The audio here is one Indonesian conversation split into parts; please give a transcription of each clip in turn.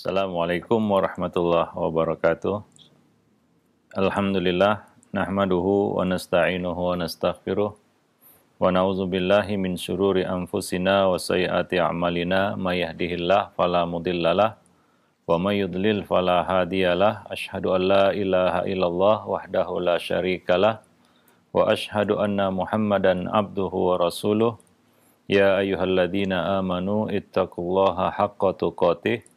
Assalamualaikum warahmatullahi wabarakatuh. Alhamdulillah, nahmaduhu wa nasta'inuhu wa nastaghfiruh. Wa na'udzu billahi min syururi anfusina wa sayyiati a'malina. May yahdihillah fala mudhillalah wa may yudlil fala hadiyalah. Asyhadu an la ilaha illallah wahdahu la syarikalah wa asyhadu anna Muhammadan abduhu wa rasuluh. Ya ayyuhalladzina amanu ittaqullaha haqqa tuqatih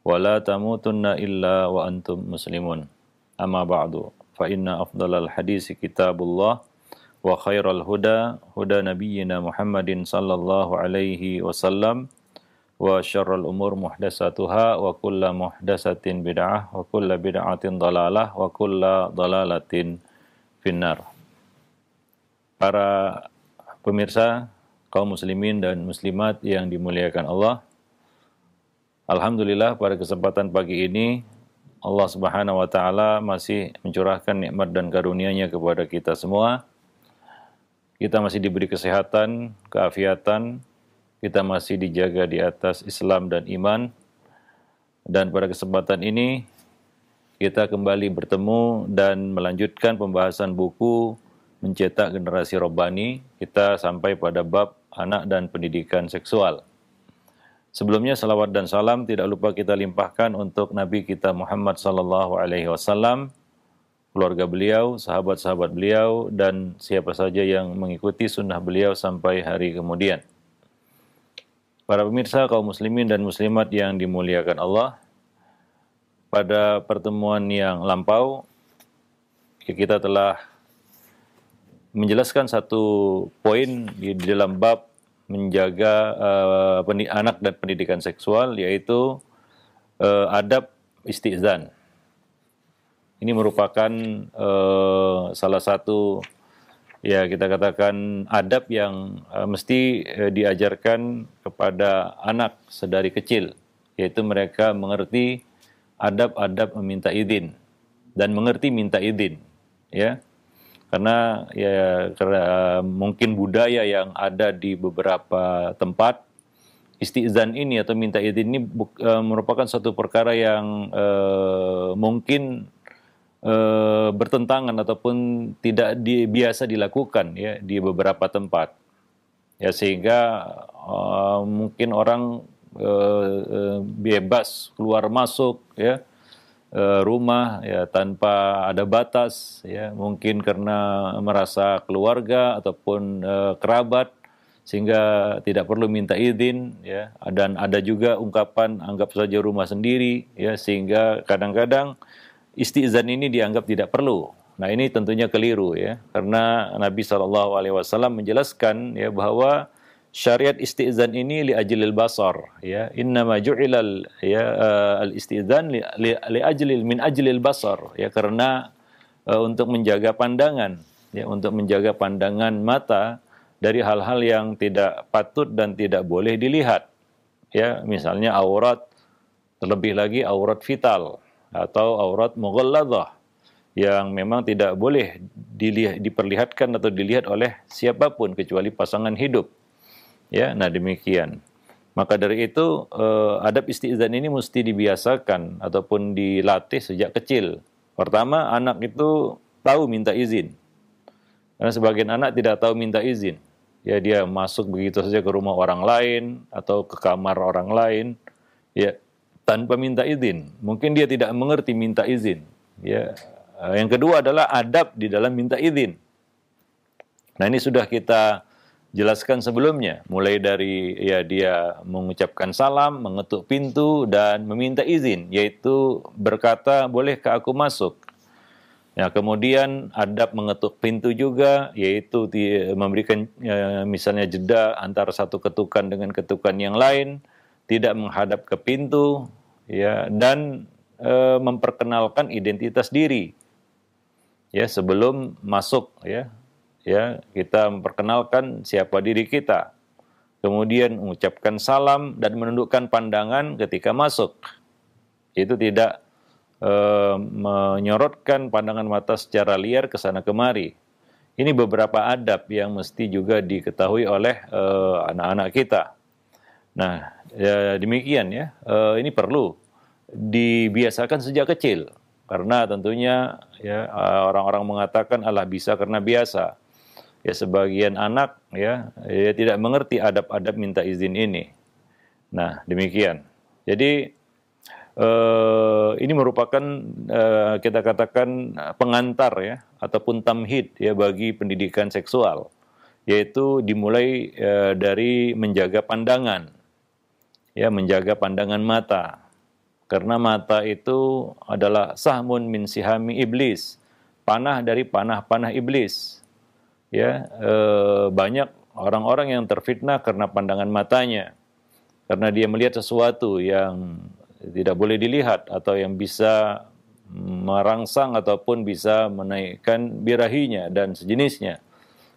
wa la tamutunna illa wa antum muslimun. Amma ba'du, fa inna afdalal hadisi kitabullah wa khairal huda huda nabiyyina Muhammadin sallallahu alaihi wasallam wa syarrul umur muhdatsatuha wa kullu muhdatsatin bid'ah wa kullu bid'atin dhalalah wa kullu dhalalatin finnar. Para pemirsa kaum muslimin dan muslimat yang dimuliakan Allah, alhamdulillah pada kesempatan pagi ini Allah Subhanahu wa taala masih mencurahkan nikmat dan karunia-Nya kepada kita semua. Kita masih diberi kesehatan, keafiatan, kita masih dijaga di atas Islam dan iman. Dan pada kesempatan ini kita kembali bertemu dan melanjutkan pembahasan buku Mencetak Generasi Robbani. Kita sampai pada bab anak dan pendidikan seksual. Sebelumnya salawat dan salam tidak lupa kita limpahkan untuk Nabi kita Muhammad sallallahu alaihi wasallam, keluarga beliau, sahabat-sahabat beliau, dan siapa saja yang mengikuti sunnah beliau sampai hari kemudian. Para pemirsa kaum muslimin dan muslimat yang dimuliakan Allah, pada pertemuan yang lampau kita telah menjelaskan satu poin di dalam bab menjaga anak dan pendidikan seksual, yaitu adab istizan. Ini merupakan salah satu, ya kita katakan, adab yang mesti diajarkan kepada anak sedari kecil, yaitu mereka mengerti adab-adab meminta izin dan mengerti minta izin, ya. Karena mungkin budaya yang ada di beberapa tempat, istizan ini atau minta izin ini merupakan suatu perkara yang mungkin bertentangan ataupun tidak biasa dilakukan, ya, di beberapa tempat. Ya, sehingga mungkin orang bebas keluar masuk, ya, rumah, ya, tanpa ada batas, ya, mungkin karena merasa keluarga ataupun kerabat sehingga tidak perlu minta izin, ya. Dan ada juga ungkapan anggap saja rumah sendiri, ya, sehingga kadang-kadang istizan ini dianggap tidak perlu. Nah, ini tentunya keliru, ya, karena Nabi SAW menjelaskan, ya, bahwa syariat istizan ini li ajlil basar, ya, innama ju'ilal, ya, al istizan li ajlil min ajlil basar, ya, karena untuk menjaga pandangan, ya, untuk menjaga pandangan mata dari hal-hal yang tidak patut dan tidak boleh dilihat, ya, misalnya aurat, terlebih lagi aurat vital atau aurat mughalladah yang memang tidak boleh diperlihatkan atau dilihat oleh siapapun kecuali pasangan hidup. Ya, nah demikian. Maka dari itu adab istizan ini mesti dibiasakan ataupun dilatih sejak kecil. Pertama, anak itu tahu minta izin. Karena sebagian anak tidak tahu minta izin. Ya, dia masuk begitu saja ke rumah orang lain atau ke kamar orang lain, ya, tanpa minta izin. Mungkin dia tidak mengerti minta izin. Ya, yang kedua adalah adab di dalam minta izin. Nah, ini sudah kita jelaskan sebelumnya, mulai dari, ya, dia mengucapkan salam, mengetuk pintu, dan meminta izin, yaitu berkata, bolehkah aku masuk? Ya, kemudian adab mengetuk pintu juga, yaitu memberikan misalnya jeda antara satu ketukan dengan ketukan yang lain, tidak menghadap ke pintu, ya, dan memperkenalkan identitas diri, ya, sebelum masuk, ya. Ya, kita memperkenalkan siapa diri kita, kemudian mengucapkan salam dan menundukkan pandangan ketika masuk. Itu tidak menyorotkan pandangan mata secara liar ke sana kemari. Ini beberapa adab yang mesti juga diketahui oleh anak-anak kita. Nah, ya, demikian, ya. Ini perlu dibiasakan sejak kecil. Karena tentunya ya orang-orang mengatakan Allah bisa karena biasa. Ya sebagian anak ya tidak mengerti adab-adab minta izin ini. Nah, demikian. Jadi ini merupakan kita katakan pengantar ya ataupun tamhid ya bagi pendidikan seksual, yaitu dimulai dari menjaga pandangan, ya menjaga pandangan mata, karena mata itu adalah sahmun min sihami iblis, panah dari panah-panah iblis. Ya banyak orang-orang yang terfitnah karena pandangan matanya, karena dia melihat sesuatu yang tidak boleh dilihat atau yang bisa merangsang ataupun bisa menaikkan birahinya dan sejenisnya.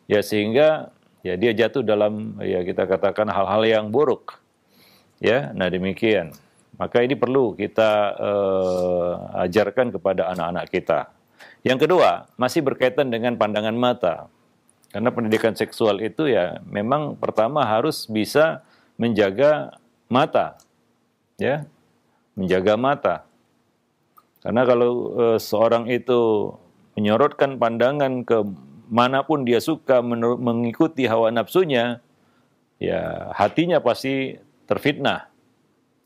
Ya sehingga ya dia jatuh dalam ya kita katakan hal-hal yang buruk. Ya, nah demikian. Maka ini perlu kita ajarkan kepada anak-anak kita. Yang kedua, masih berkaitan dengan pandangan mata. Karena pendidikan seksual itu ya memang pertama harus bisa menjaga mata. Ya, menjaga mata. Karena kalau seorang itu menyorotkan pandangan ke manapun dia suka mengikuti hawa nafsunya, ya hatinya pasti terfitnah.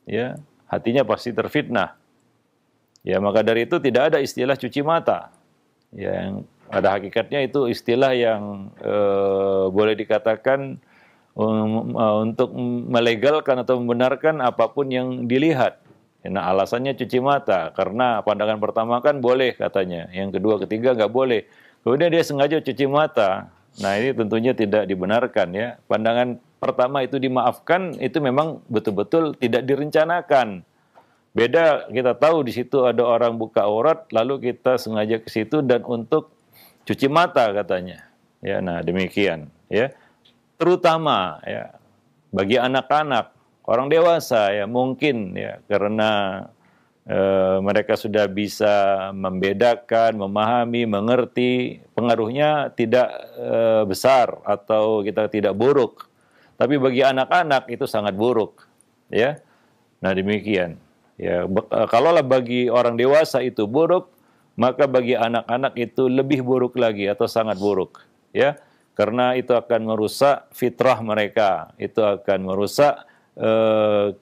Ya, hatinya pasti terfitnah. Ya, maka dari itu tidak ada istilah cuci mata. Ya, yang pada hakikatnya itu istilah yang boleh dikatakan untuk melegalkan atau membenarkan apapun yang dilihat. Nah, alasannya cuci mata, karena pandangan pertama kan boleh katanya, yang kedua, ketiga nggak boleh. Kemudian dia sengaja cuci mata. Nah, ini tentunya tidak dibenarkan ya. Pandangan pertama itu dimaafkan, itu memang betul-betul tidak direncanakan. Beda kita tahu di situ ada orang buka aurat, lalu kita sengaja ke situ dan untuk cuci mata katanya. Ya, nah demikian ya. Terutama ya bagi anak-anak. Orang dewasa ya mungkin ya karena mereka sudah bisa membedakan, memahami, mengerti, pengaruhnya tidak besar atau kita tidak buruk. Tapi bagi anak-anak itu sangat buruk, ya. Nah demikian. Ya, kalaulah bagi orang dewasa itu buruk, maka bagi anak-anak itu lebih buruk lagi atau sangat buruk, ya. Karena itu akan merusak fitrah mereka, itu akan merusak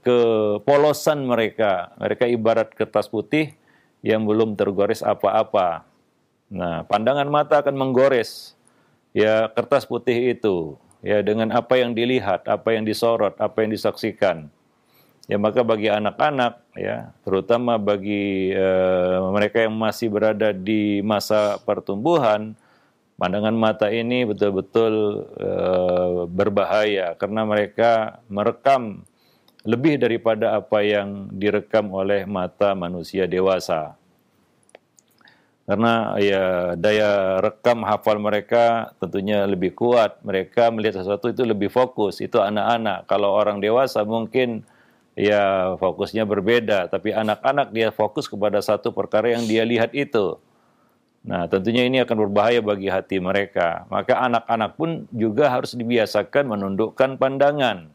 kepolosan mereka. Mereka ibarat kertas putih yang belum tergores apa-apa. Nah, pandangan mata akan menggores ya kertas putih itu, ya dengan apa yang dilihat, apa yang disorot, apa yang disaksikan. Ya maka bagi anak-anak ya, terutama bagi mereka yang masih berada di masa pertumbuhan, pandangan mata ini betul-betul berbahaya karena mereka merekam lebih daripada apa yang direkam oleh mata manusia dewasa. Karena ya daya rekam hafal mereka tentunya lebih kuat. Mereka melihat sesuatu itu lebih fokus. Itu anak-anak. Kalau orang dewasa mungkin ya fokusnya berbeda. Tapi anak-anak dia fokus kepada satu perkara yang dia lihat itu. Nah, tentunya ini akan berbahaya bagi hati mereka. Maka anak-anak pun juga harus dibiasakan menundukkan pandangan.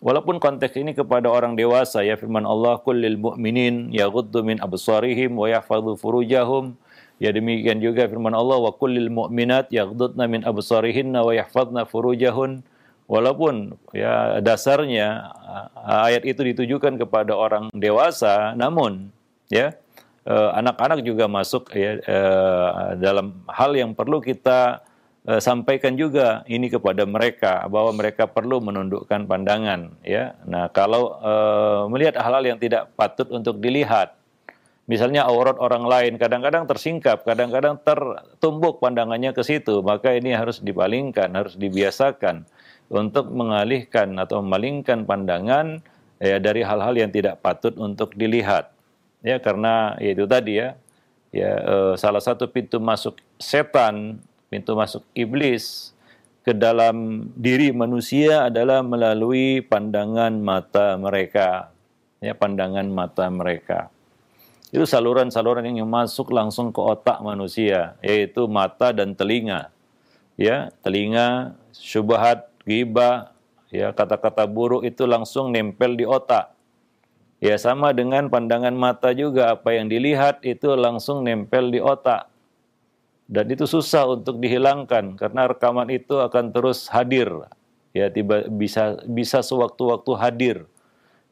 Walaupun konteks ini kepada orang dewasa, ya firman Allah, kullil mu'minin yaghuddu min absarihim wa yahfadhu furujahum. Ya demikian juga firman Allah, wa kullil mu'minat yaghuddna min absarihinna wa yahfadhna furujahun. Walaupun ya dasarnya ayat itu ditujukan kepada orang dewasa, namun ya anak-anak juga masuk ya dalam hal yang perlu kita sampaikan juga ini kepada mereka bahwa mereka perlu menundukkan pandangan ya. Nah, kalau melihat hal-hal yang tidak patut untuk dilihat, misalnya aurat orang lain, kadang-kadang tersingkap, kadang-kadang tertumbuk pandangannya ke situ, maka ini harus dipalingkan, harus dibiasakan untuk mengalihkan atau memalingkan pandangan ya dari hal-hal yang tidak patut untuk dilihat. Ya, karena ya itu tadi ya salah satu pintu masuk setan, pintu masuk iblis ke dalam diri manusia adalah melalui pandangan mata mereka. Ya, pandangan mata mereka. Itu saluran-saluran yang masuk langsung ke otak manusia, yaitu mata dan telinga. Ya, telinga, syubhat, ghibah, ya kata-kata buruk itu langsung nempel di otak. Ya sama dengan pandangan mata juga, apa yang dilihat itu langsung nempel di otak. Dan itu susah untuk dihilangkan karena rekaman itu akan terus hadir. Ya bisa sewaktu-waktu hadir.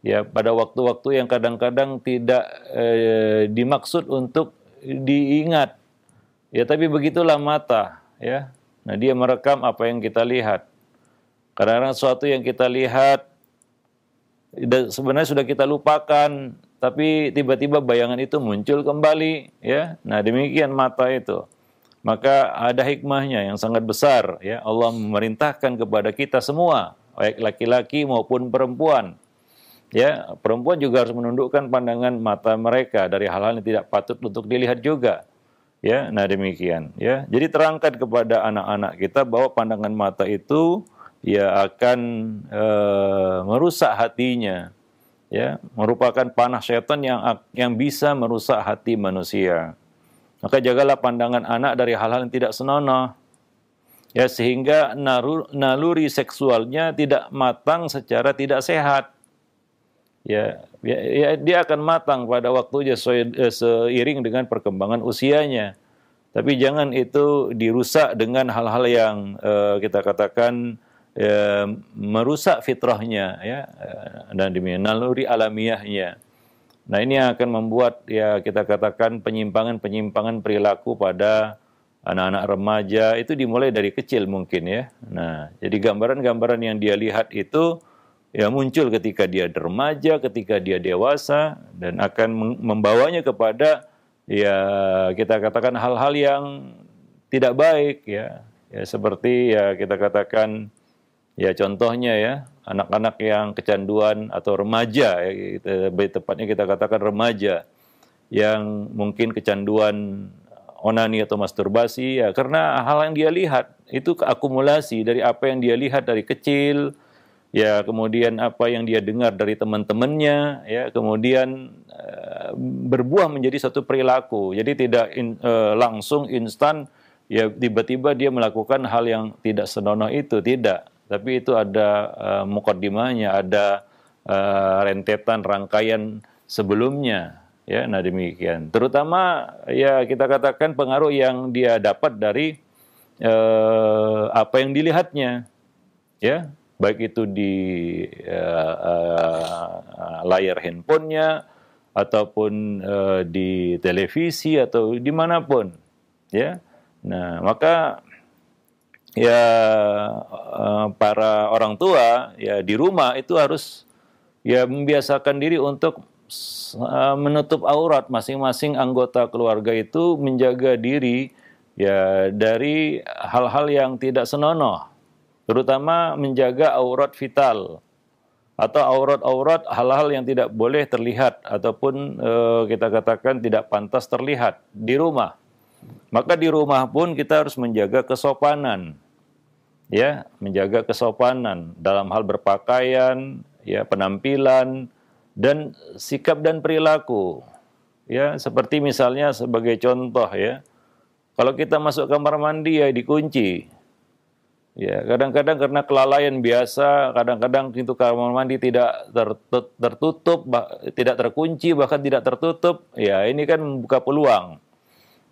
Ya pada waktu-waktu yang kadang-kadang tidak dimaksud untuk diingat. Ya tapi begitulah mata, ya. Nah, dia merekam apa yang kita lihat. Kadang-kadang sesuatu yang kita lihat sebenarnya sudah kita lupakan, tapi tiba-tiba bayangan itu muncul kembali, ya. Nah, demikian mata itu. Maka ada hikmahnya yang sangat besar, ya. Allah memerintahkan kepada kita semua, baik laki-laki maupun perempuan. Ya, perempuan juga harus menundukkan pandangan mata mereka dari hal-hal yang tidak patut untuk dilihat juga. Ya, nah demikian, ya. Jadi terangkan kepada anak-anak kita bahwa pandangan mata itu ya akan merusak hatinya, ya, merupakan panah setan yang bisa merusak hati manusia. Maka jagalah pandangan anak dari hal-hal yang tidak senonoh, ya, sehingga naluri seksualnya tidak matang secara tidak sehat. Ya, dia akan matang pada waktunya seiring dengan perkembangan usianya. Tapi jangan itu dirusak dengan hal-hal yang kita katakan merusak fitrahnya, ya, dan demikian naluri alamiahnya. Nah, ini yang akan membuat ya kita katakan penyimpangan-penyimpangan perilaku pada anak-anak remaja itu dimulai dari kecil mungkin, ya. Nah, jadi gambaran-gambaran yang dia lihat itu ya muncul ketika dia remaja, ketika dia dewasa, dan akan membawanya kepada ya kita katakan hal-hal yang tidak baik, ya. Ya seperti ya kita katakan ya contohnya ya anak-anak yang kecanduan atau remaja, ya, tepatnya kita katakan remaja yang mungkin kecanduan onani atau masturbasi, ya karena hal yang dia lihat itu akumulasi dari apa yang dia lihat dari kecil. Ya, kemudian apa yang dia dengar dari teman-temannya, ya, kemudian berbuah menjadi satu perilaku. Jadi tidak langsung instan, ya tiba-tiba dia melakukan hal yang tidak senonoh itu, tidak. Tapi itu ada mukaddimahnya, ada rentetan rangkaian sebelumnya, ya. Nah demikian. Terutama ya kita katakan pengaruh yang dia dapat dari apa yang dilihatnya, ya. Baik itu di layar handphonenya, ataupun di televisi, atau dimanapun, ya. Nah, maka ya para orang tua ya di rumah itu harus ya membiasakan diri untuk menutup aurat masing-masing anggota keluarga itu, menjaga diri ya dari hal-hal yang tidak senonoh. Terutama menjaga aurat vital atau aurat-aurat hal-hal yang tidak boleh terlihat ataupun kita katakan tidak pantas terlihat di rumah. Maka di rumah pun kita harus menjaga kesopanan, ya, menjaga kesopanan dalam hal berpakaian, ya, penampilan dan sikap dan perilaku. Ya, seperti misalnya sebagai contoh, ya, kalau kita masuk kamar mandi ya dikunci. Ya, kadang-kadang karena kelalaian biasa, kadang-kadang pintu kamar mandi tidak tertutup, tidak terkunci, bahkan tidak tertutup. Ya, ini kan membuka peluang.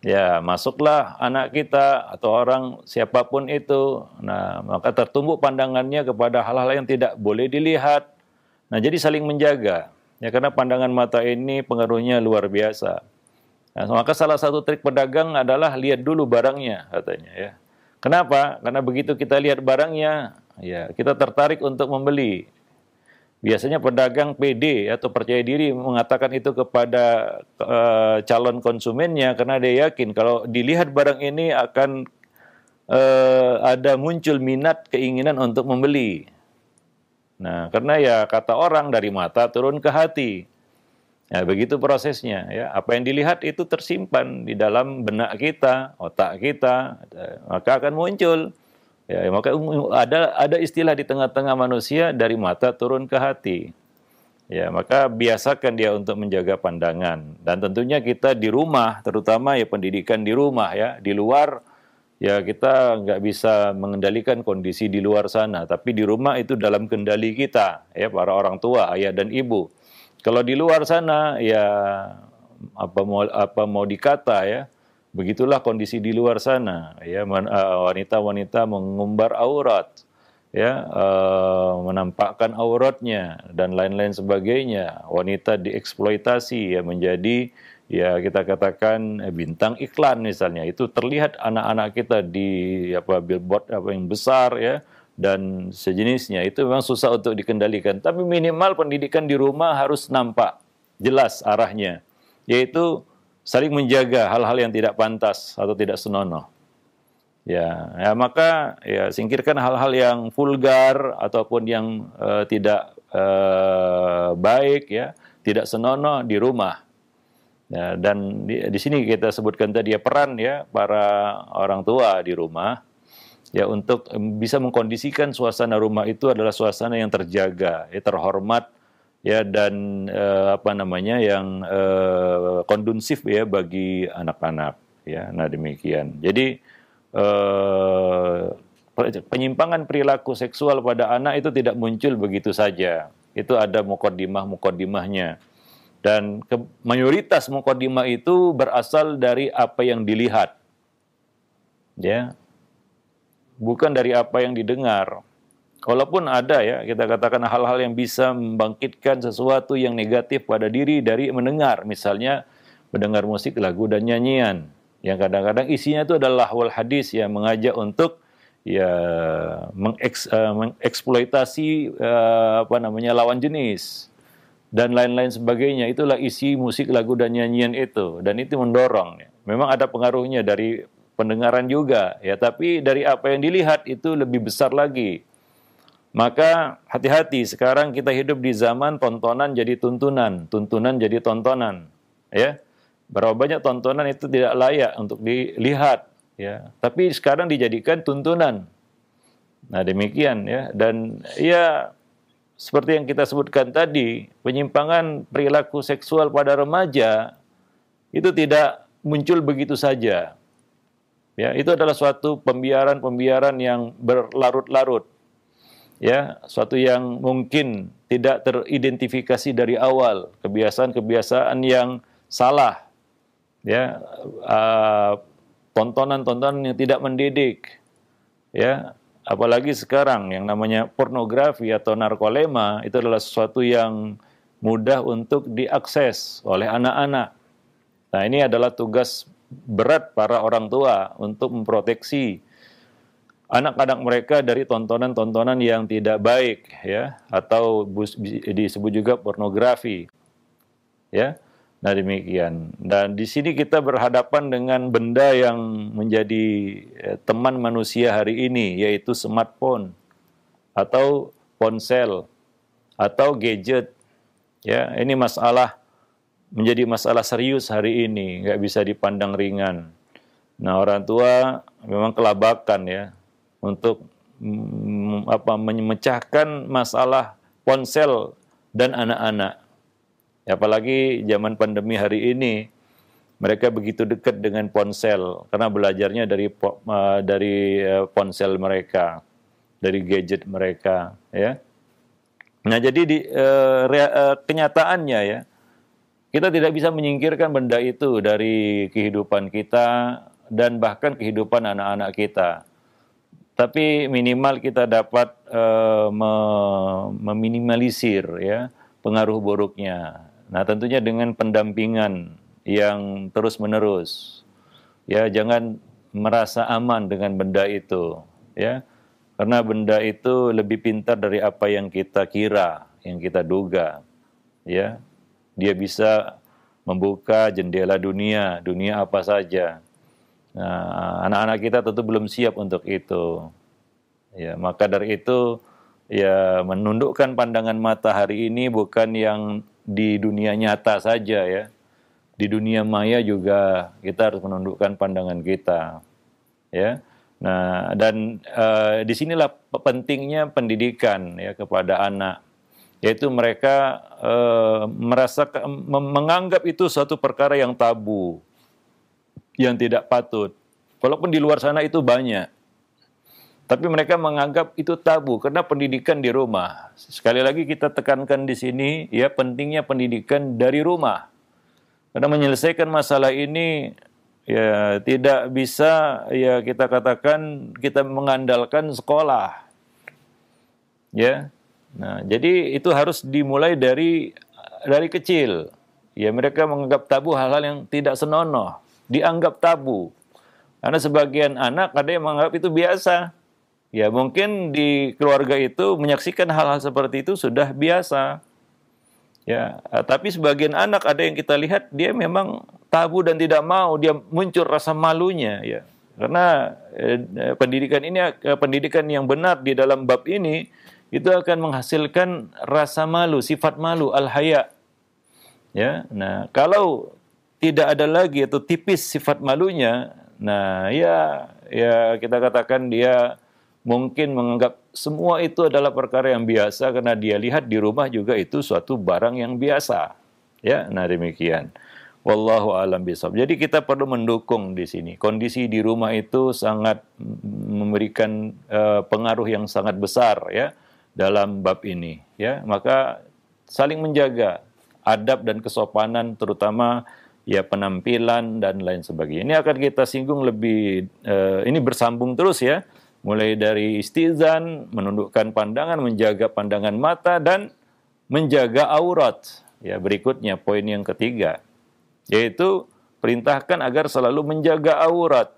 Ya, masuklah anak kita atau orang siapapun itu. Nah, maka tertumbuk pandangannya kepada hal-hal yang tidak boleh dilihat. Nah, jadi saling menjaga. Ya, karena pandangan mata ini pengaruhnya luar biasa. Nah, maka salah satu trik pedagang adalah lihat dulu barangnya, katanya, ya. Kenapa? Karena begitu kita lihat barangnya, ya kita tertarik untuk membeli. Biasanya pedagang pede atau percaya diri mengatakan itu kepada calon konsumennya karena dia yakin kalau dilihat barang ini akan ada muncul minat, keinginan untuk membeli. Nah, karena ya kata orang dari mata turun ke hati. Ya, begitu prosesnya, ya. Apa yang dilihat itu tersimpan di dalam benak kita, otak kita, maka akan muncul. Ya, maka ada istilah di tengah-tengah manusia dari mata turun ke hati. Ya, maka biasakan dia untuk menjaga pandangan. Dan tentunya kita di rumah, terutama ya pendidikan di rumah, ya. Di luar ya kita nggak bisa mengendalikan kondisi di luar sana, tapi di rumah itu dalam kendali kita, ya, para orang tua, ayah dan ibu. Kalau di luar sana ya apa mau dikata ya, begitulah kondisi di luar sana ya, wanita-wanita mengumbar aurat ya, menampakkan auratnya dan lain-lain sebagainya. Wanita dieksploitasi ya menjadi ya kita katakan bintang iklan misalnya. Itu terlihat anak-anak kita di billboard yang besar ya dan sejenisnya. Itu memang susah untuk dikendalikan. Tapi minimal pendidikan di rumah harus nampak jelas arahnya, yaitu saling menjaga hal-hal yang tidak pantas atau tidak senonoh. Ya, maka ya singkirkan hal-hal yang vulgar ataupun yang tidak baik ya, tidak senonoh di rumah. Ya, dan di sini kita sebutkan tadi ya peran ya para orang tua di rumah ya untuk bisa mengkondisikan suasana rumah itu adalah suasana yang terjaga, ya, terhormat ya dan yang kondusif ya bagi anak-anak ya. Nah demikian. Jadi penyimpangan perilaku seksual pada anak itu tidak muncul begitu saja. Itu ada mukaddimah-mukaddimahnya. Dan mayoritas mukaddimah itu berasal dari apa yang dilihat. Ya. Bukan dari apa yang didengar. Walaupun ada ya, kita katakan hal-hal yang bisa membangkitkan sesuatu yang negatif pada diri dari mendengar. Misalnya mendengar musik, lagu, dan nyanyian. Yang kadang-kadang isinya itu adalah lahwal hadis yang mengajak untuk ya mengeksploitasi lawan jenis dan lain-lain sebagainya. Itulah isi musik, lagu, dan nyanyian itu. Dan itu mendorong. Ya. Memang ada pengaruhnya dari pendengaran juga. Ya, tapi dari apa yang dilihat itu lebih besar lagi. Maka hati-hati, sekarang kita hidup di zaman tontonan jadi tuntunan. Tuntunan jadi tontonan. Ya. Berapa banyak tontonan itu tidak layak untuk dilihat. Ya. Tapi sekarang dijadikan tuntunan. Nah demikian ya. Dan ya seperti yang kita sebutkan tadi, penyimpangan perilaku seksual pada remaja itu tidak muncul begitu saja. Ya, itu adalah suatu pembiaran yang berlarut-larut. Ya, suatu yang mungkin tidak teridentifikasi dari awal, kebiasaan-kebiasaan yang salah. Ya, tontonan-tontonan yang tidak mendidik. Ya, apalagi sekarang yang namanya pornografi atau narkolema itu adalah sesuatu yang mudah untuk diakses oleh anak-anak. Nah, ini adalah tugas berat para orang tua untuk memproteksi anak-anak mereka dari tontonan-tontonan yang tidak baik ya, atau disebut juga pornografi. Ya. Nah, demikian. Dan di sini kita berhadapan dengan benda yang menjadi teman manusia hari ini, yaitu smartphone atau ponsel atau gadget. Ya, ini menjadi masalah serius hari ini, nggak bisa dipandang ringan. Nah, orang tua memang kelabakan ya untuk memecahkan masalah ponsel dan anak-anak. Apalagi zaman pandemi hari ini, mereka begitu dekat dengan ponsel karena belajarnya dari ponsel mereka, dari gadget mereka, ya. Nah, jadi kenyataannya ya, kita tidak bisa menyingkirkan benda itu dari kehidupan kita dan bahkan kehidupan anak-anak kita. Tapi minimal kita dapat meminimalisir ya pengaruh buruknya. Nah, tentunya dengan pendampingan yang terus-menerus. Ya, jangan merasa aman dengan benda itu, ya. Karena benda itu lebih pintar dari apa yang kita kira, yang kita duga. Ya. Dia bisa membuka jendela dunia apa saja. Nah, anak-anak kita tentu belum siap untuk itu. Ya, maka dari itu ya menundukkan pandangan mata hari ini bukan yang di dunia nyata saja ya. Di dunia maya juga kita harus menundukkan pandangan kita. Ya. Nah, dan disinilah pentingnya pendidikan ya kepada anak. Yaitu mereka menganggap itu suatu perkara yang tabu, yang tidak patut. Walaupun di luar sana itu banyak. Tapi mereka menganggap itu tabu karena pendidikan di rumah. Sekali lagi kita tekankan di sini, ya pentingnya pendidikan dari rumah. Karena menyelesaikan masalah ini ya tidak bisa ya kita katakan kita mengandalkan sekolah. Ya. Nah, jadi itu harus dimulai dari kecil. Ya, mereka menganggap tabu hal-hal yang tidak senonoh, dianggap tabu. Karena sebagian anak ada yang menganggap itu biasa. Ya, mungkin di keluarga itu menyaksikan hal-hal seperti itu sudah biasa. Ya, tapi sebagian anak ada yang kita lihat dia memang tabu dan tidak mau, dia muncul rasa malunya ya. Karena pendidikan yang benar di dalam bab ini itu akan menghasilkan rasa malu, sifat malu, al-haya. Ya, nah kalau tidak ada lagi atau tipis sifat malunya, nah ya kita katakan dia mungkin menganggap semua itu adalah perkara yang biasa karena dia lihat di rumah juga itu suatu barang yang biasa. Ya, nah demikian. Wallahu a'lam bishawab. Jadi kita perlu mendukung di sini. Kondisi di rumah itu sangat memberikan pengaruh yang sangat besar ya dalam bab ini. Ya, maka saling menjaga adab dan kesopanan, terutama ya penampilan dan lain sebagainya. Ini akan kita singgung lebih. Ini bersambung terus ya. Mulai dari istizan, menundukkan pandangan, menjaga pandangan mata, dan menjaga aurat. Ya, berikutnya poin yang ketiga, yaitu perintahkan agar selalu menjaga aurat.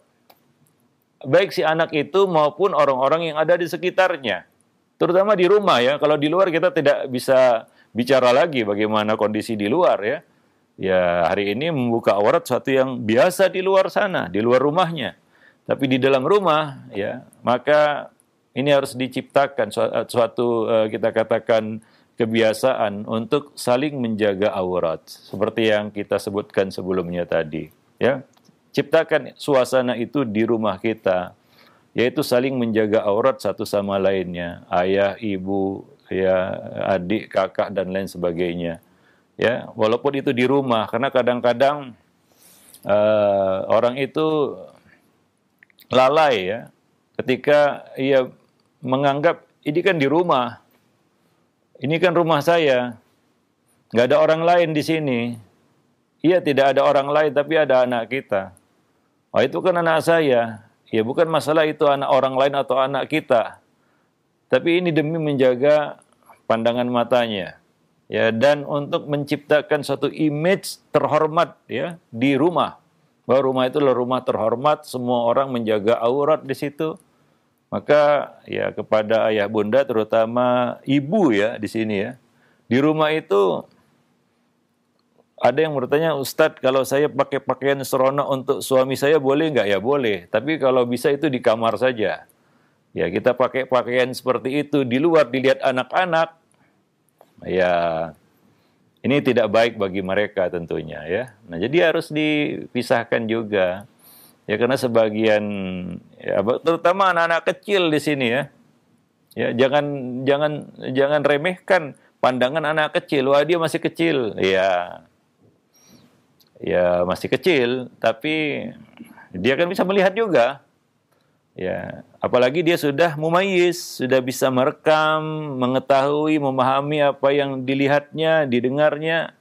Baik si anak itu maupun orang-orang yang ada di sekitarnya. Terutama di rumah ya, kalau di luar kita tidak bisa bicara lagi bagaimana kondisi di luar ya. Ya, hari ini membuka aurat suatu yang biasa di luar sana, di luar rumahnya. Tapi di dalam rumah, ya, maka ini harus diciptakan suatu kita katakan kebiasaan untuk saling menjaga aurat, seperti yang kita sebutkan sebelumnya tadi. Ya, ciptakan suasana itu di rumah kita, yaitu saling menjaga aurat satu sama lainnya, ayah, ibu, ya, adik, kakak dan lain sebagainya. Ya, walaupun itu di rumah, karena kadang-kadang orang itu lalai ya, ketika ia menganggap ini kan di rumah, ini kan rumah saya, nggak ada orang lain di sini. Iya, tidak ada orang lain, tapi ada anak kita. Oh, itu kan anak saya. Ya, bukan masalah itu anak orang lain atau anak kita, tapi ini demi menjaga pandangan matanya, ya, dan untuk menciptakan suatu image terhormat ya di rumah. Bahwa rumah itu adalah rumah terhormat, semua orang menjaga aurat di situ. Maka ya kepada ayah bunda, terutama ibu ya di sini ya, di rumah itu ada yang bertanya, Ustadz, kalau saya pakai pakaian seronok untuk suami saya boleh nggak? Ya boleh, tapi kalau bisa itu di kamar saja. Ya, kita pakai pakaian seperti itu di luar dilihat anak-anak, ya ini tidak baik bagi mereka tentunya ya. Nah, jadi harus dipisahkan juga. Ya, karena sebagian ya, terutama anak-anak kecil di sini ya. Ya, jangan remehkan pandangan anak kecil. Wah, dia masih kecil. Ya. Ya, masih kecil, tapi dia kan bisa melihat juga. Ya, apalagi dia sudah mumayyiz, sudah bisa merekam, mengetahui, memahami apa yang dilihatnya, didengarnya.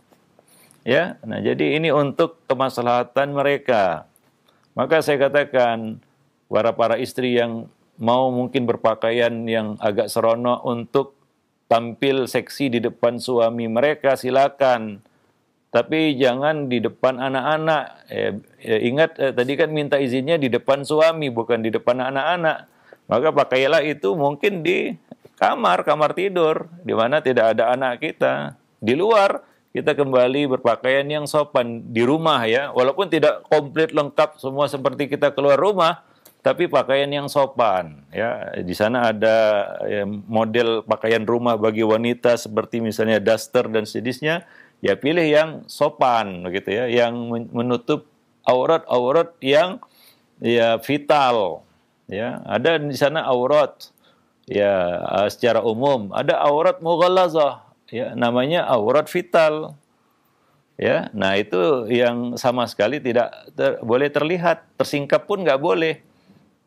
Ya, nah jadi ini untuk kemaslahatan mereka. Maka saya katakan para istri yang mau mungkin berpakaian yang agak seronok untuk tampil seksi di depan suami mereka, silakan. Tapi jangan di depan anak-anak. Ingat tadi kan minta izinnya di depan suami, bukan di depan anak-anak. Maka pakailah itu mungkin di kamar tidur, di mana tidak ada anak kita. Di luar kita kembali berpakaian yang sopan di rumah ya, walaupun tidak komplit lengkap semua seperti kita keluar rumah, tapi pakaian yang sopan ya. Di sana ada ya, model pakaian rumah bagi wanita seperti misalnya daster dan sejenisnya. Ya pilih yang sopan begitu ya, yang menutup aurat-aurat yang ya vital ya. Ada di sana aurat ya secara umum, ada aurat mughallazah ya, namanya aurat vital ya. Nah, itu yang sama sekali tidak boleh terlihat, tersingkap pun nggak boleh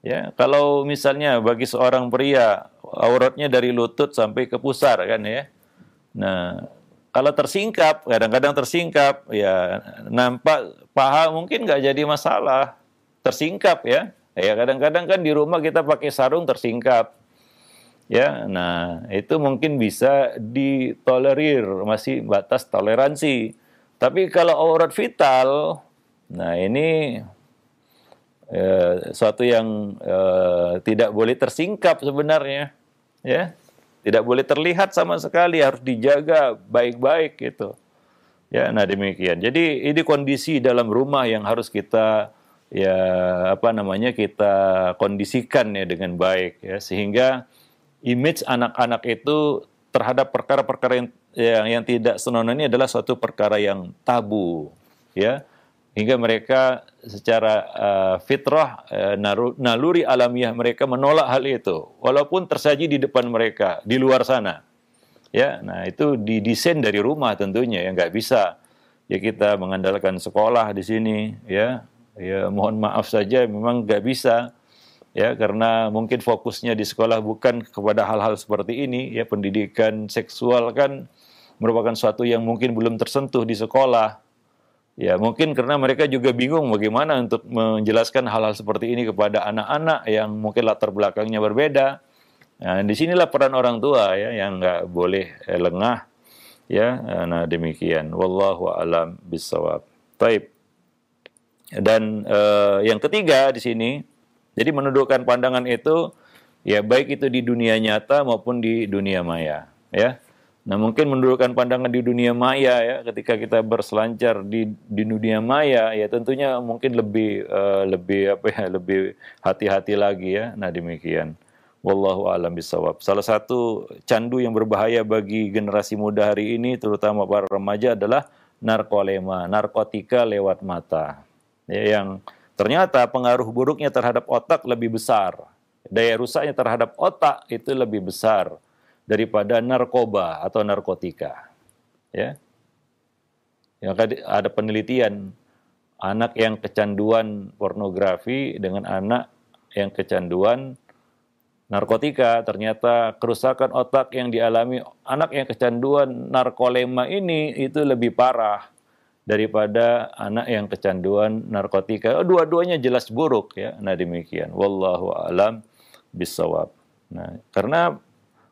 Ya, kalau misalnya bagi seorang pria auratnya dari lutut sampai ke pusar kan ya. Nah, kalau tersingkap, kadang-kadang tersingkap, ya nampak paha mungkin nggak jadi masalah. Tersingkap ya. Ya kadang-kadang kan di rumah kita pakai sarung tersingkap. Ya, nah itu mungkin bisa ditolerir, masih batas toleransi. Tapi kalau aurat vital, nah ini suatu yang tidak boleh tersingkap sebenarnya, ya, tidak boleh terlihat sama sekali, harus dijaga baik-baik gitu. Ya, nah demikian. Jadi ini kondisi dalam rumah yang harus kita ya apa namanya kita kondisikan ya dengan baik ya sehingga image anak-anak itu terhadap perkara-perkara yang tidak senonoh ini adalah suatu perkara yang tabu ya hingga mereka secara fitrah naluri alamiah mereka menolak hal itu walaupun tersaji di depan mereka di luar sana. Ya, nah itu didesain dari rumah tentunya ya nggak bisa ya kita mengandalkan sekolah di sini ya ya mohon maaf saja memang nggak bisa ya karena mungkin fokusnya di sekolah bukan kepada hal-hal seperti ini ya pendidikan seksual kan merupakan suatu yang mungkin belum tersentuh di sekolah ya mungkin karena mereka juga bingung bagaimana untuk menjelaskan hal-hal seperti ini kepada anak-anak yang mungkin latar belakangnya berbeda. Nah, disinilah peran orang tua ya yang nggak boleh lengah ya. Nah demikian. Wallahu a'lam bishawab. Taib. Dan yang ketiga di sini, jadi menundukkan pandangan itu ya baik itu di dunia nyata maupun di dunia maya ya. Nah mungkin menundukkan pandangan di dunia maya ya ketika kita berselancar di dunia maya ya tentunya mungkin lebih apa ya lebih hati-hati lagi ya. Nah demikian. Wallahu a'lam bishawab. Salah satu candu yang berbahaya bagi generasi muda hari ini, terutama para remaja, adalah narkolema, narkotika lewat mata. Ya, yang ternyata pengaruh buruknya terhadap otak lebih besar. Daya rusaknya terhadap otak itu lebih besar daripada narkoba atau narkotika. Ya, yang ada penelitian anak yang kecanduan pornografi dengan anak yang kecanduan narkotika, ternyata kerusakan otak yang dialami anak yang kecanduan narkolema ini itu lebih parah daripada anak yang kecanduan narkotika. Dua-duanya jelas buruk ya. Nah demikian. Wallahu a'lam bishawab. Nah, karena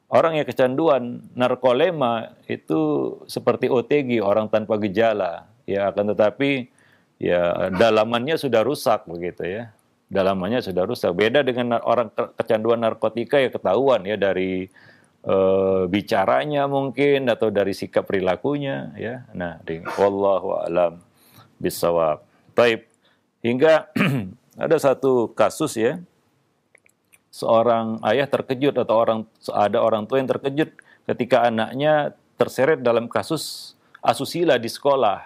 orang yang kecanduan narkolema itu seperti OTG, orang tanpa gejala. Ya, akan tetapi ya dalamannya sudah rusak begitu ya. Dalamannya sudah rusak. Beda dengan orang kecanduan narkotika ya ketahuan ya dari bicaranya mungkin atau dari sikap perilakunya ya. Nah, wallahu a'lam bishawab. Taib. Hingga ada satu kasus ya. Seorang ayah terkejut atau ada orang tua yang terkejut ketika anaknya terseret dalam kasus asusila di sekolah.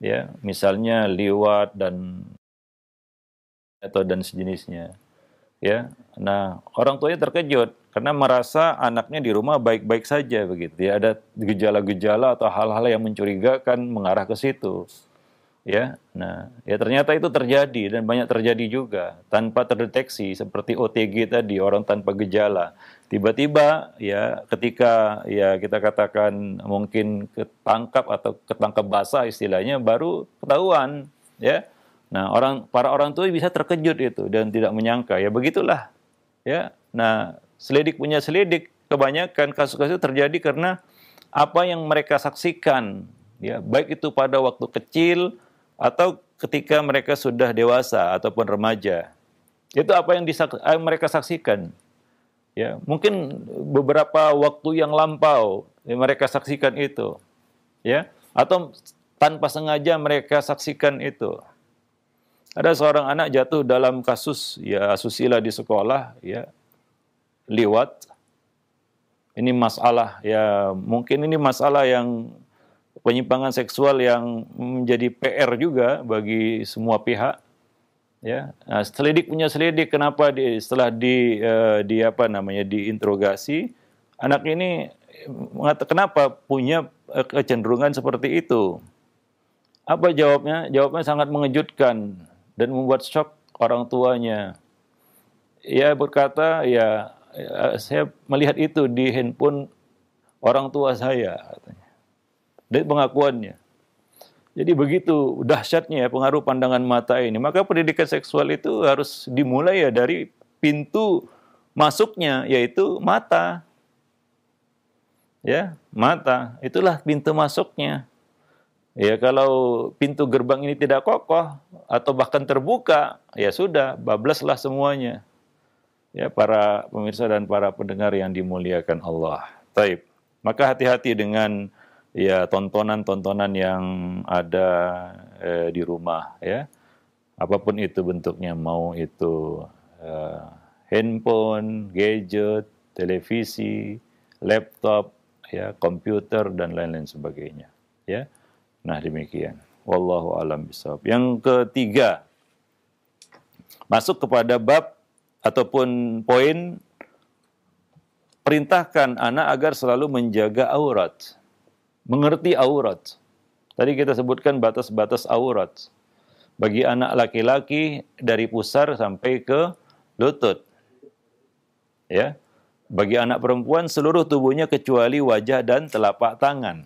Ya, misalnya liwat dan sejenisnya. Ya. Nah, orang tuanya terkejut karena merasa anaknya di rumah baik-baik saja begitu. Ya, ada gejala-gejala atau hal-hal yang mencurigakan mengarah ke situ. Ya. Nah, ya ternyata itu terjadi dan banyak terjadi juga tanpa terdeteksi seperti OTG tadi, orang tanpa gejala. Tiba-tiba ya ketika ya kita katakan mungkin ketangkap basah istilahnya baru ketahuan ya. Nah, para orang tua bisa terkejut itu dan tidak menyangka. Ya begitulah. Ya. Nah, selidik punya selidik, kebanyakan kasus-kasus terjadi karena apa yang mereka saksikan, ya, baik itu pada waktu kecil atau ketika mereka sudah dewasa ataupun remaja. Itu apa yang mereka saksikan. Ya, mungkin beberapa waktu yang lampau mereka saksikan itu. Ya, atau tanpa sengaja mereka saksikan itu. Ada seorang anak jatuh dalam kasus ya asusila di sekolah ya liwat. Ini masalah ya mungkin ini masalah yang penyimpangan seksual yang menjadi PR juga bagi semua pihak ya. Nah, selidik punya selidik kenapa setelah diinterogasi anak ini kenapa punya kecenderungan seperti itu. Apa jawabnya? Jawabnya sangat mengejutkan dan membuat shock orang tuanya. Ia berkata, saya melihat itu di handphone orang tua saya, katanya. Dari pengakuannya. Jadi begitu dahsyatnya pengaruh pandangan mata ini. Maka pendidikan seksual itu harus dimulai dari pintu masuknya, yaitu mata. Ya, mata. Itulah pintu masuknya. Ya, kalau pintu gerbang ini tidak kokoh atau bahkan terbuka, ya sudah, bablaslah semuanya. Ya, para pemirsa dan para pendengar yang dimuliakan Allah. Taib. Maka hati-hati dengan tontonan-tontonan yang ada di rumah, ya. Apapun itu bentuknya, mau itu handphone, gadget, televisi, laptop, ya, komputer dan lain-lain sebagainya, ya. Nah, demikian. Wallahu a'lam bishawab. Yang ketiga, masuk kepada bab ataupun poin perintahkan anak agar selalu menjaga aurat, mengerti aurat. Tadi kita sebutkan batas-batas aurat. Bagi anak laki-laki dari pusar sampai ke lutut. Ya. Bagi anak perempuan seluruh tubuhnya kecuali wajah dan telapak tangan.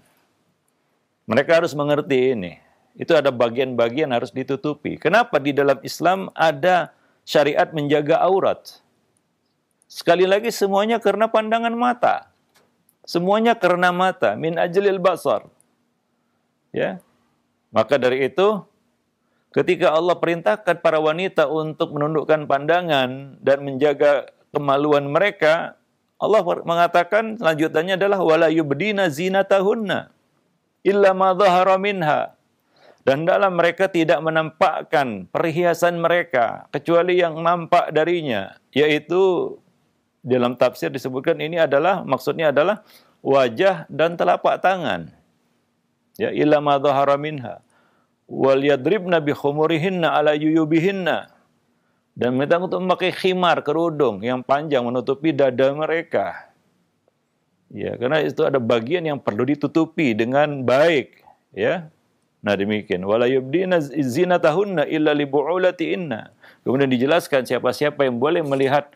Mereka harus mengerti ini. Itu ada bagian-bagian harus ditutupi. Kenapa di dalam Islam ada syariat menjaga aurat? Sekali lagi semuanya karena pandangan mata. Semuanya karena mata. Min ajlil basar. Ya. Maka dari itu, ketika Allah perintahkan para wanita untuk menundukkan pandangan dan menjaga kemaluan mereka, Allah mengatakan selanjutnya adalah wala yubdina zinatahunna illa ma dhahara minha. Dan dalam mereka tidak menampakkan perhiasan mereka kecuali yang nampak darinya, yaitu dalam tafsir disebutkan ini adalah maksudnya adalah wajah dan telapak tangan. Ya, illa ma dhahara minha wal yadribna bi khumurihinna ala yuyubihinna. Dan mereka untuk memakai khimar, kerudung yang panjang menutupi dada mereka. Ya, karena itu ada bagian yang perlu ditutupi dengan baik, ya. Nah, demikian. Wala yubdina zinatahunna illa li bu'ulatihinna. Kemudian dijelaskan siapa-siapa yang boleh melihat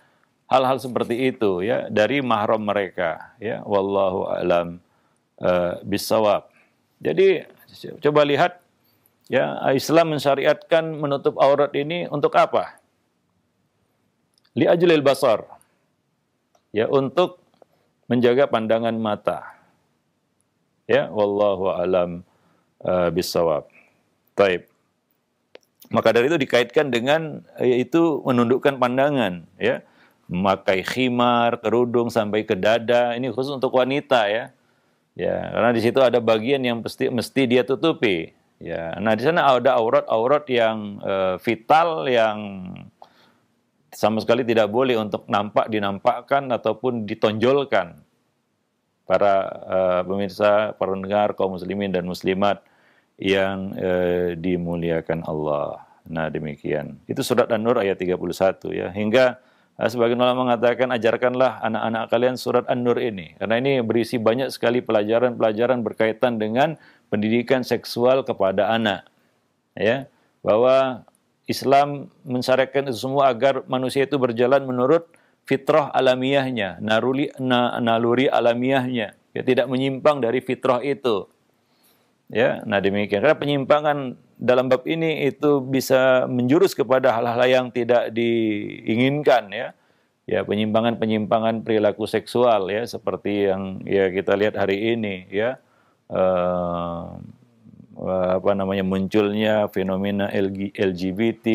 hal-hal seperti itu, ya, dari mahram mereka, ya. Wallahu a'lam bissawab. Jadi coba lihat, ya, Islam mensyariatkan menutup aurat ini untuk apa? Li ajlil basar. Ya, untuk menjaga pandangan mata. Ya, wallahu a'lam bissawab. Taib. Maka dari itu dikaitkan dengan yaitu menundukkan pandangan, ya. Memakai khimar, kerudung sampai ke dada, ini khusus untuk wanita, ya. Ya, karena di situ ada bagian yang mesti dia tutupi. Ya, nah di sana ada aurat-aurat yang vital yang sama sekali tidak boleh untuk dinampakkan ataupun ditonjolkan. Para pemirsa, para pendengar kaum muslimin dan muslimat yang dimuliakan Allah. Nah, demikian. Itu surat An-Nur ayat 31, ya. Hingga sebagian ulama mengatakan ajarkanlah anak-anak kalian surat An-Nur ini, karena ini berisi banyak sekali pelajaran-pelajaran berkaitan dengan pendidikan seksual kepada anak. Ya, bahwa Islam mensyariatkan itu semua agar manusia itu berjalan menurut fitrah alamiahnya, naluri alamiahnya, ya, tidak menyimpang dari fitrah itu. Ya, nah demikian. Karena penyimpangan dalam bab ini itu bisa menjurus kepada hal-hal yang tidak diinginkan, ya. Ya, penyimpangan-penyimpangan perilaku seksual, ya, seperti yang ya kita lihat hari ini, ya. Munculnya fenomena LGBT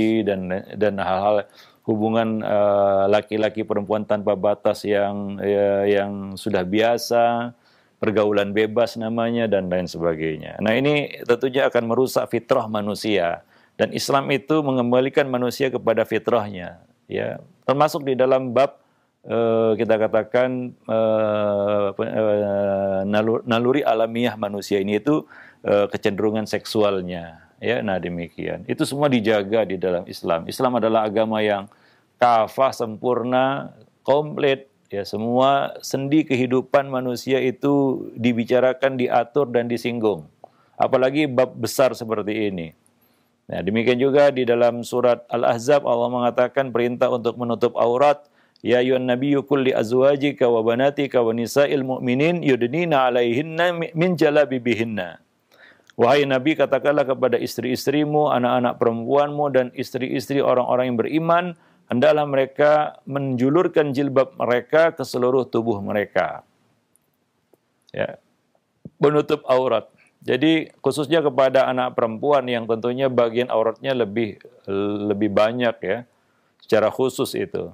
dan hal-hal hubungan laki-laki perempuan tanpa batas yang sudah biasa, pergaulan bebas namanya dan lain sebagainya. Nah, ini tentunya akan merusak fitrah manusia, dan Islam itu mengembalikan manusia kepada fitrahnya, ya. Termasuk di dalam bab kita katakan naluri alamiah manusia ini itu kecenderungan seksualnya, ya. Nah, demikian. Itu semua dijaga di dalam Islam. Islam adalah agama yang kafah, sempurna, komplit, ya. Semua sendi kehidupan manusia itu dibicarakan, diatur dan disinggung. Apalagi bab besar seperti ini. Nah, demikian juga di dalam surat Al-Ahzab Allah mengatakan perintah untuk menutup aurat. Ya ayyuhan nabiyyu qul li azwajika wa banatika wa nisa'il mu'minin yudnina 'alaihinna min jalabibihinna. Wahai Nabi, katakanlah kepada istri-istrimu, anak-anak perempuanmu dan istri-istri orang-orang yang beriman, hendaklah mereka menjulurkan jilbab mereka ke seluruh tubuh mereka. Ya, menutup aurat. Jadi khususnya kepada anak perempuan yang tentunya bagian auratnya lebih banyak ya, secara khusus itu.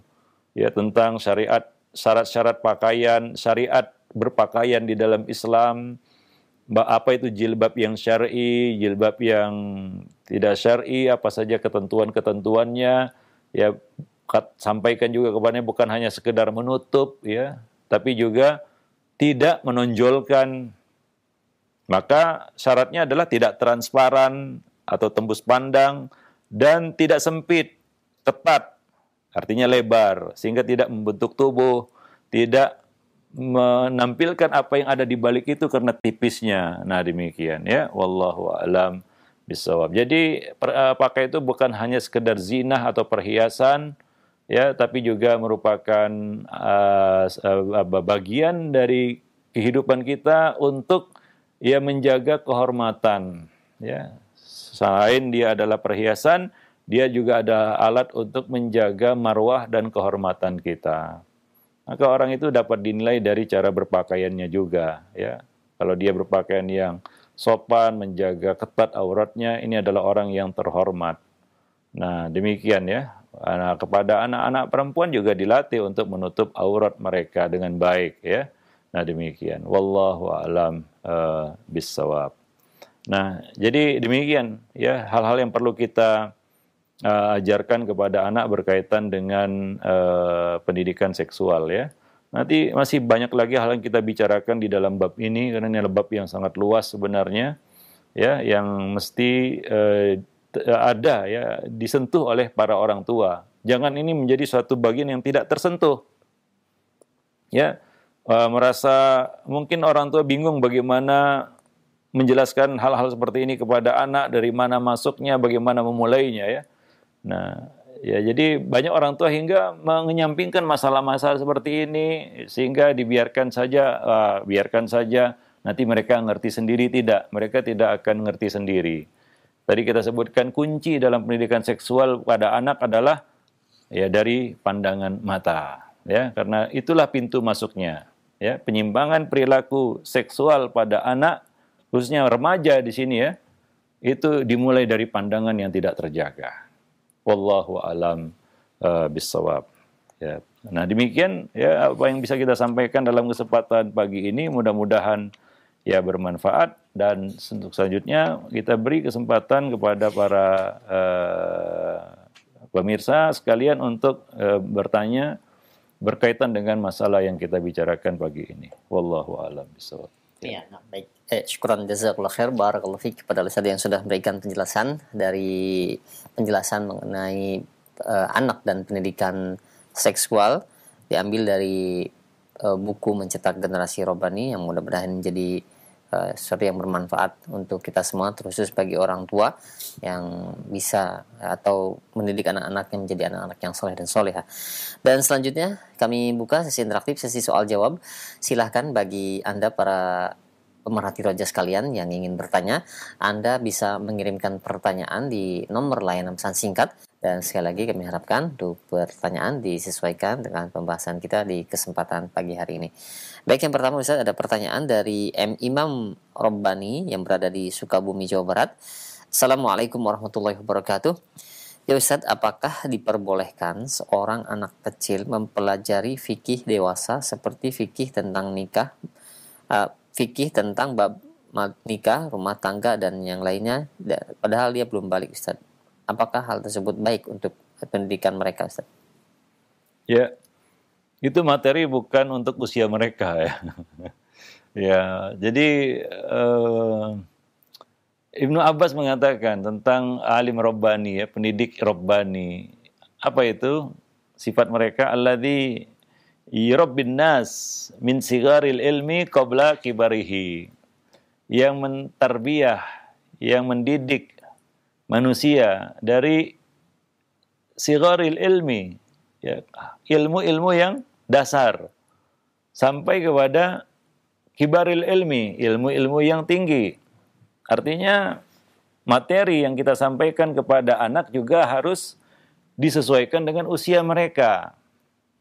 Ya, tentang syariat, syarat-syarat pakaian, syariat berpakaian di dalam Islam, apa itu jilbab yang syar'i, jilbab yang tidak syar'i, apa saja ketentuan-ketentuannya, ya sampaikan juga kepadanya bukan hanya sekedar menutup ya, tapi juga tidak menonjolkan. Maka syaratnya adalah tidak transparan atau tembus pandang dan tidak sempit, ketat, artinya lebar, sehingga tidak membentuk tubuh, tidak menampilkan apa yang ada di balik itu karena tipisnya. Nah, demikian ya, wallahu a'lam bishawab. Jadi pakai itu bukan hanya sekedar zinah atau perhiasan ya, tapi juga merupakan bagian dari kehidupan kita untuk ya menjaga kehormatan ya. Selain dia adalah perhiasan, dia juga ada alat untuk menjaga marwah dan kehormatan kita. Maka orang itu dapat dinilai dari cara berpakaiannya juga ya. Kalau dia berpakaian yang sopan, menjaga ketat auratnya, ini adalah orang yang terhormat. Nah, demikian ya. Nah, kepada anak-anak perempuan juga dilatih untuk menutup aurat mereka dengan baik ya. Nah, demikian. Wallahu a'lam bishawab. Nah, jadi demikian ya hal-hal yang perlu kita ajarkan kepada anak berkaitan dengan pendidikan seksual ya. Nanti masih banyak lagi hal yang kita bicarakan di dalam bab ini karena ini adalah bab yang sangat luas sebenarnya ya, yang mesti ada ya disentuh oleh para orang tua. Jangan ini menjadi suatu bagian yang tidak tersentuh. Ya, merasa mungkin orang tua bingung bagaimana menjelaskan hal-hal seperti ini kepada anak, dari mana masuknya, bagaimana memulainya ya. Nah, ya jadi banyak orang tua hingga menyampingkan masalah-masalah seperti ini sehingga biarkan saja nanti mereka ngerti sendiri. Tidak, mereka tidak akan ngerti sendiri. Tadi kita sebutkan kunci dalam pendidikan seksual pada anak adalah ya dari pandangan mata ya, karena itulah pintu masuknya. Ya, penyimpangan perilaku seksual pada anak, khususnya remaja di sini ya, itu dimulai dari pandangan yang tidak terjaga. Wallahu a'lam bishawab. Ya. Nah, demikian ya apa yang bisa kita sampaikan dalam kesempatan pagi ini, mudah-mudahan ya bermanfaat, dan untuk selanjutnya kita beri kesempatan kepada para pemirsa sekalian untuk bertanya berkaitan dengan masalah yang kita bicarakan pagi ini. Wallahu a'lam bishawab. Ya, baik. Syukran jazakallah khair, barakallahu fiik kepada Ustaz yang sudah memberikan penjelasan mengenai anak dan pendidikan seksual, diambil dari buku Mencetak Generasi Robbani yang mudah-mudahan menjadi sesuatu yang bermanfaat untuk kita semua, terkhusus bagi orang tua yang bisa atau mendidik anak-anaknya menjadi anak-anak yang soleh dan soleha. Dan selanjutnya kami buka sesi interaktif, sesi soal jawab. Silahkan bagi Anda para pemerhati roja sekalian yang ingin bertanya, Anda bisa mengirimkan pertanyaan di nomor layanan pesan singkat. Dan sekali lagi kami harapkan untuk pertanyaan disesuaikan dengan pembahasan kita di kesempatan pagi hari ini. Baik, yang pertama Ustaz, ada pertanyaan dari M. Imam Robbani yang berada di Sukabumi, Jawa Barat. Assalamualaikum warahmatullahi wabarakatuh. Ya Ustaz, apakah diperbolehkan seorang anak kecil mempelajari fikih dewasa seperti fikih tentang nikah, fikih tentang bab nikah, rumah tangga, dan yang lainnya, padahal dia belum balik Ustaz? Apakah hal tersebut baik untuk pendidikan mereka Ustaz? Ya, itu materi bukan untuk usia mereka ya. Ya, jadi Ibnu Abbas mengatakan tentang alim Rabbani ya, pendidik Rabbani. Apa itu? Sifat mereka alladzi yurabbin nas min sigaril ilmi qabla kibarihi. Yang mentarbiyah, yang mendidik manusia dari sigharil ilmi, ya, ilmu-ilmu yang dasar, sampai kepada kibaril ilmi, ilmu-ilmu yang tinggi. Artinya materi yang kita sampaikan kepada anak juga harus disesuaikan dengan usia mereka.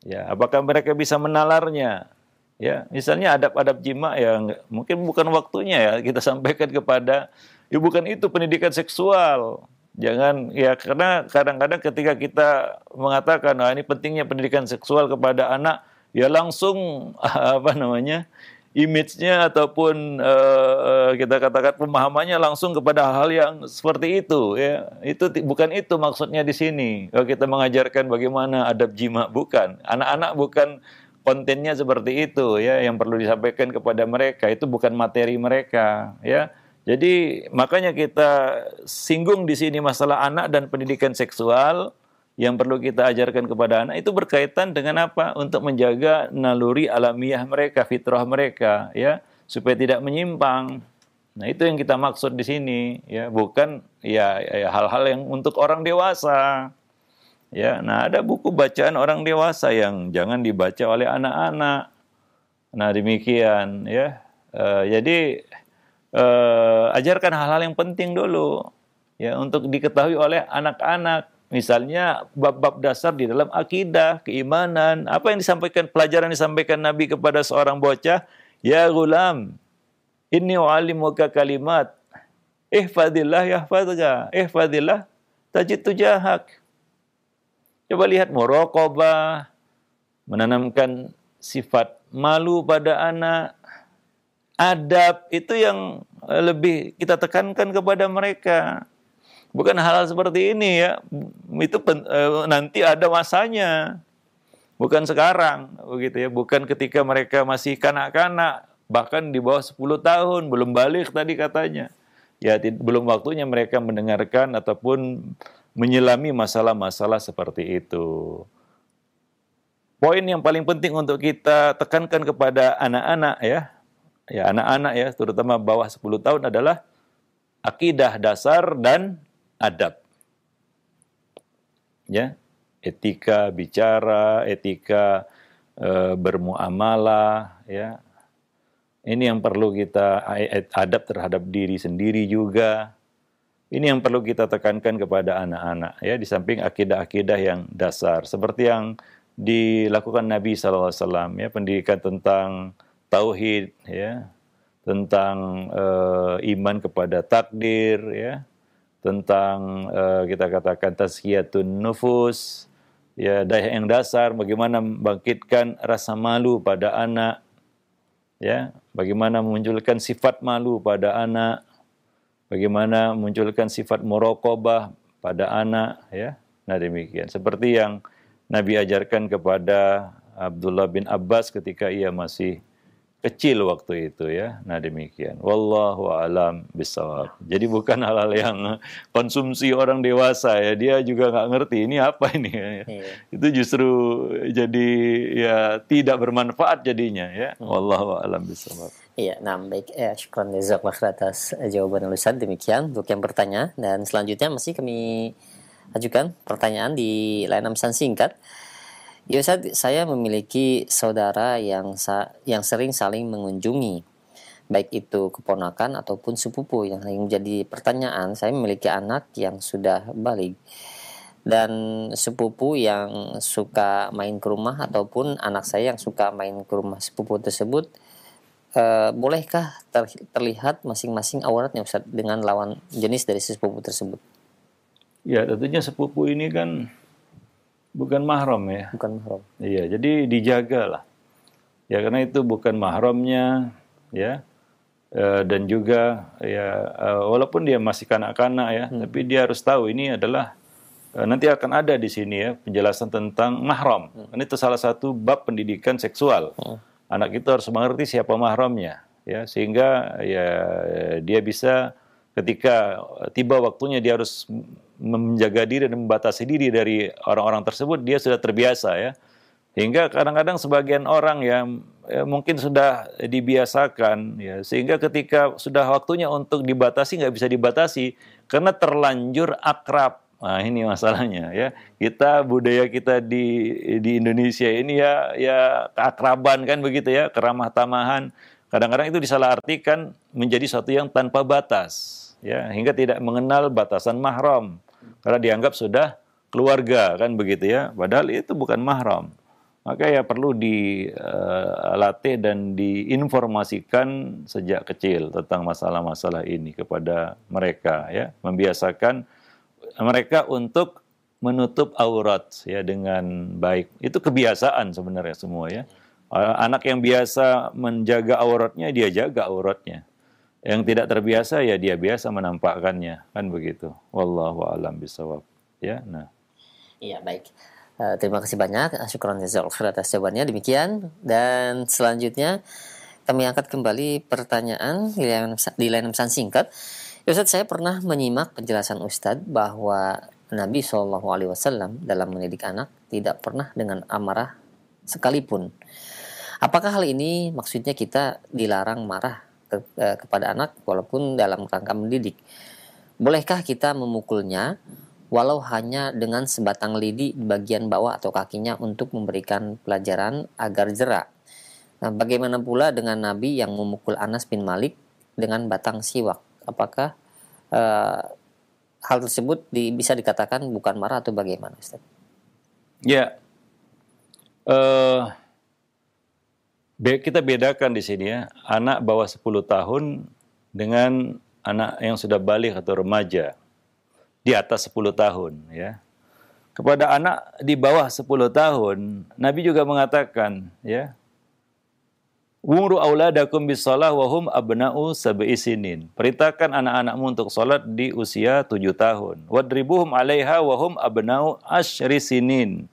Ya, apakah mereka bisa menalarnya? Ya, misalnya adab-adab jima yang mungkin bukan waktunya ya kita sampaikan kepada, ya bukan itu pendidikan seksual. Jangan, ya, karena kadang-kadang ketika kita mengatakan, nah ini pentingnya pendidikan seksual kepada anak, ya langsung apa namanya, image-nya ataupun kita katakan pemahamannya langsung kepada hal yang seperti itu, ya. Bukan itu maksudnya di sini. Kalau kita mengajarkan bagaimana adab jima, bukan. Anak-anak bukan kontennya seperti itu, ya. Yang perlu disampaikan kepada mereka itu bukan materi mereka, ya. Jadi makanya kita singgung di sini masalah anak dan pendidikan seksual yang perlu kita ajarkan kepada anak itu berkaitan dengan apa? Untuk menjaga naluri alamiah mereka, fitrah mereka, ya, supaya tidak menyimpang. Nah, itu yang kita maksud di sini, ya, bukan ya hal-hal yang untuk orang dewasa. Ya, nah ada buku bacaan orang dewasa yang jangan dibaca oleh anak-anak. Nah, demikian, ya. Jadi ajarkan hal-hal yang penting dulu, ya, untuk diketahui oleh anak-anak. Misalnya bab-bab dasar di dalam akidah, keimanan, apa yang disampaikan, pelajaran disampaikan Nabi kepada seorang bocah, ya gulam, inni u'allimuka kalimat, ihfadillah yahfadka, ihfadillah tajid tujahak. Coba lihat muraqabah, menanamkan sifat malu pada anak, adab, itu yang lebih kita tekankan kepada mereka. Bukan hal-hal seperti ini, ya. Itu nanti ada masanya. Bukan sekarang, begitu ya. Bukan ketika mereka masih kanak-kanak, bahkan di bawah 10 tahun, belum balik tadi katanya. Ya, belum waktunya mereka mendengarkan ataupun menyelami masalah-masalah seperti itu. Poin yang paling penting untuk kita tekankan kepada anak-anak, ya. Ya, anak-anak, ya, terutama bawah 10 tahun adalah akidah dasar dan adab, ya, etika bicara, etika bermuamalah, ya, ini yang perlu kita, adab terhadap diri sendiri juga, ini yang perlu kita tekankan kepada anak-anak, ya, di samping akidah-akidah yang dasar, seperti yang dilakukan Nabi SAW, ya, pendidikan tentang tauhid, ya, tentang iman kepada takdir, ya, tentang kita katakan tazkiyatun nufus, ya, daya yang dasar, bagaimana membangkitkan rasa malu pada anak, ya, bagaimana memunculkan sifat malu pada anak, bagaimana memunculkan sifat muraqabah pada anak, ya. Nah, demikian seperti yang Nabi ajarkan kepada Abdullah bin Abbas ketika ia masih kecil waktu itu, ya. Nah, demikian. Wallahu a'lam bishawab. Jadi bukan hal-hal yang konsumsi orang dewasa, ya. Dia juga nggak ngerti ini apa ini, ya. Itu justru jadi, ya, tidak bermanfaat jadinya, ya. Wallahu a'lam bishawab. Iya, nah baik, syukran jazakallahu atas jawaban Ustaz. Demikian untuk yang bertanya, dan selanjutnya masih kami ajukan pertanyaan di layanan pesan singkat. Ya Ustaz, saya memiliki saudara yang sering saling mengunjungi, baik itu keponakan ataupun sepupu. Yang menjadi pertanyaan, saya memiliki anak yang sudah balik dan sepupu yang suka main ke rumah, ataupun anak saya yang suka main ke rumah sepupu tersebut. Bolehkah terlihat masing-masing auratnya Ustaz dengan lawan jenis dari sepupu tersebut? Ya, tentunya sepupu ini kan bukan mahram, ya. Bukan mahram. Iya, jadi dijagalah. Ya, karena itu bukan mahramnya, ya. Dan juga, ya, walaupun dia masih kanak-kanak, ya, tapi dia harus tahu ini adalah nanti akan ada di sini, ya, penjelasan tentang mahram. Ini itu salah satu bab pendidikan seksual. Anak itu harus mengerti siapa mahramnya, ya, sehingga, ya, dia bisa ketika tiba waktunya dia harus menjaga diri dan membatasi diri dari orang-orang tersebut, dia sudah terbiasa, ya. Hingga kadang-kadang sebagian orang yang mungkin sudah dibiasakan, ya, sehingga ketika sudah waktunya untuk dibatasi nggak bisa dibatasi karena terlanjur akrab. Nah, ini masalahnya, ya. Budaya kita di Indonesia ini ya keakraban kan begitu, ya, keramah tamahan. Kadang-kadang itu disalahartikan menjadi sesuatu yang tanpa batas, ya, hingga tidak mengenal batasan mahram karena dianggap sudah keluarga kan begitu, ya. Padahal itu bukan mahram. Maka ya perlu dilatih dan diinformasikan sejak kecil tentang masalah-masalah ini kepada mereka, ya, membiasakan mereka untuk menutup aurat, ya, dengan baik. Itu kebiasaan sebenarnya semua, ya. Anak yang biasa menjaga auratnya, dia jaga auratnya. Yang tidak terbiasa, ya dia biasa menampakkannya, kan begitu. Wallahu a'lam bishawab. Ya, nah. Iya, baik. Terima kasih banyak, syukran jazakallahu khair atas jawabannya. Demikian, dan selanjutnya kami angkat kembali pertanyaan di layanan pesan singkat. Ustaz, saya pernah menyimak penjelasan Ustadz bahwa Nabi SAW dalam mendidik anak tidak pernah dengan amarah sekalipun. Apakah hal ini maksudnya kita dilarang marah kepada anak walaupun dalam rangka mendidik? Bolehkah kita memukulnya walau hanya dengan sebatang lidi di bagian bawah atau kakinya untuk memberikan pelajaran agar jerak? Nah, bagaimana pula dengan Nabi yang memukul Anas bin Malik dengan batang siwak? Apakah hal tersebut bisa dikatakan bukan marah atau bagaimana, Ustaz? Ya, kita bedakan di sini, ya, anak bawah 10 tahun dengan anak yang sudah balik atau remaja di atas 10 tahun, ya. Kepada anak di bawah 10 tahun, Nabi juga mengatakan, ya, Wumru auladakum bis-shalah wa hum abna'u sab'i sinin. Perintahkan anak-anakmu untuk salat di usia 7 tahun. Wadribuhum 'alaiha wa hum abna'u asyri sinin.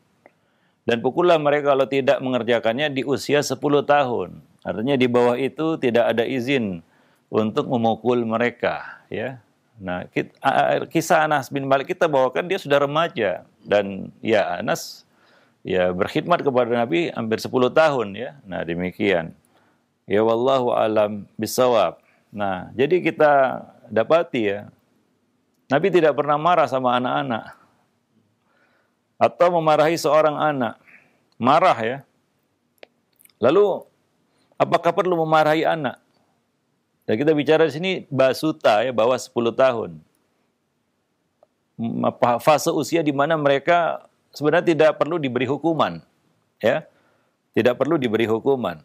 Dan pukullah mereka kalau tidak mengerjakannya di usia 10 tahun. Artinya di bawah itu tidak ada izin untuk memukul mereka, ya. Nah, kisah Anas bin Malik kita bawakan, dia sudah remaja, dan ya Anas ya berkhidmat kepada Nabi hampir 10 tahun, ya. Nah, demikian. Ya wallahu alam bisawab. Nah, jadi kita dapati, ya, Nabi tidak pernah marah sama anak-anak atau memarahi seorang anak. Marah, ya. Lalu apakah perlu memarahi anak? Dan kita bicara di sini basuta, ya, bawah 10 tahun. Fase usia di mana mereka sebenarnya tidak perlu diberi hukuman, ya. Tidak perlu diberi hukuman.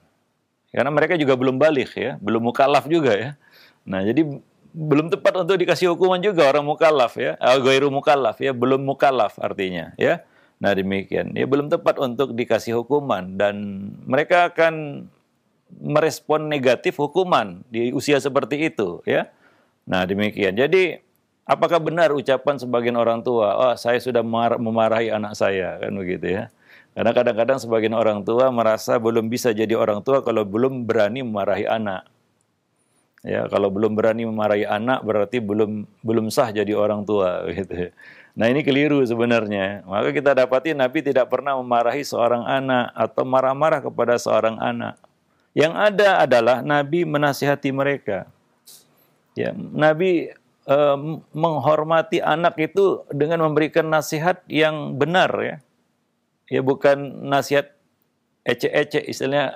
Karena mereka juga belum balik, ya, belum mukallaf juga, ya. Nah, jadi belum tepat untuk dikasih hukuman juga orang mukallaf, ya. Ghairu mukallaf, ya, belum mukallaf artinya, ya. Nah, demikian. Ya, belum tepat untuk dikasih hukuman dan mereka akan merespon negatif hukuman di usia seperti itu, ya. Nah, demikian. Jadi, apakah benar ucapan sebagian orang tua, "Oh, saya sudah memarahi anak saya," kan begitu, ya. Karena kadang-kadang sebagian orang tua merasa belum bisa jadi orang tua kalau belum berani memarahi anak. Ya, kalau belum berani memarahi anak berarti belum sah jadi orang tua, gitu. Nah, ini keliru sebenarnya. Maka kita dapati Nabi tidak pernah memarahi seorang anak atau marah-marah kepada seorang anak. Yang ada adalah Nabi menasihati mereka. Ya, Nabi menghormati anak itu dengan memberikan nasihat yang benar, ya. Ya, bukan nasihat ecek-ecek, istilahnya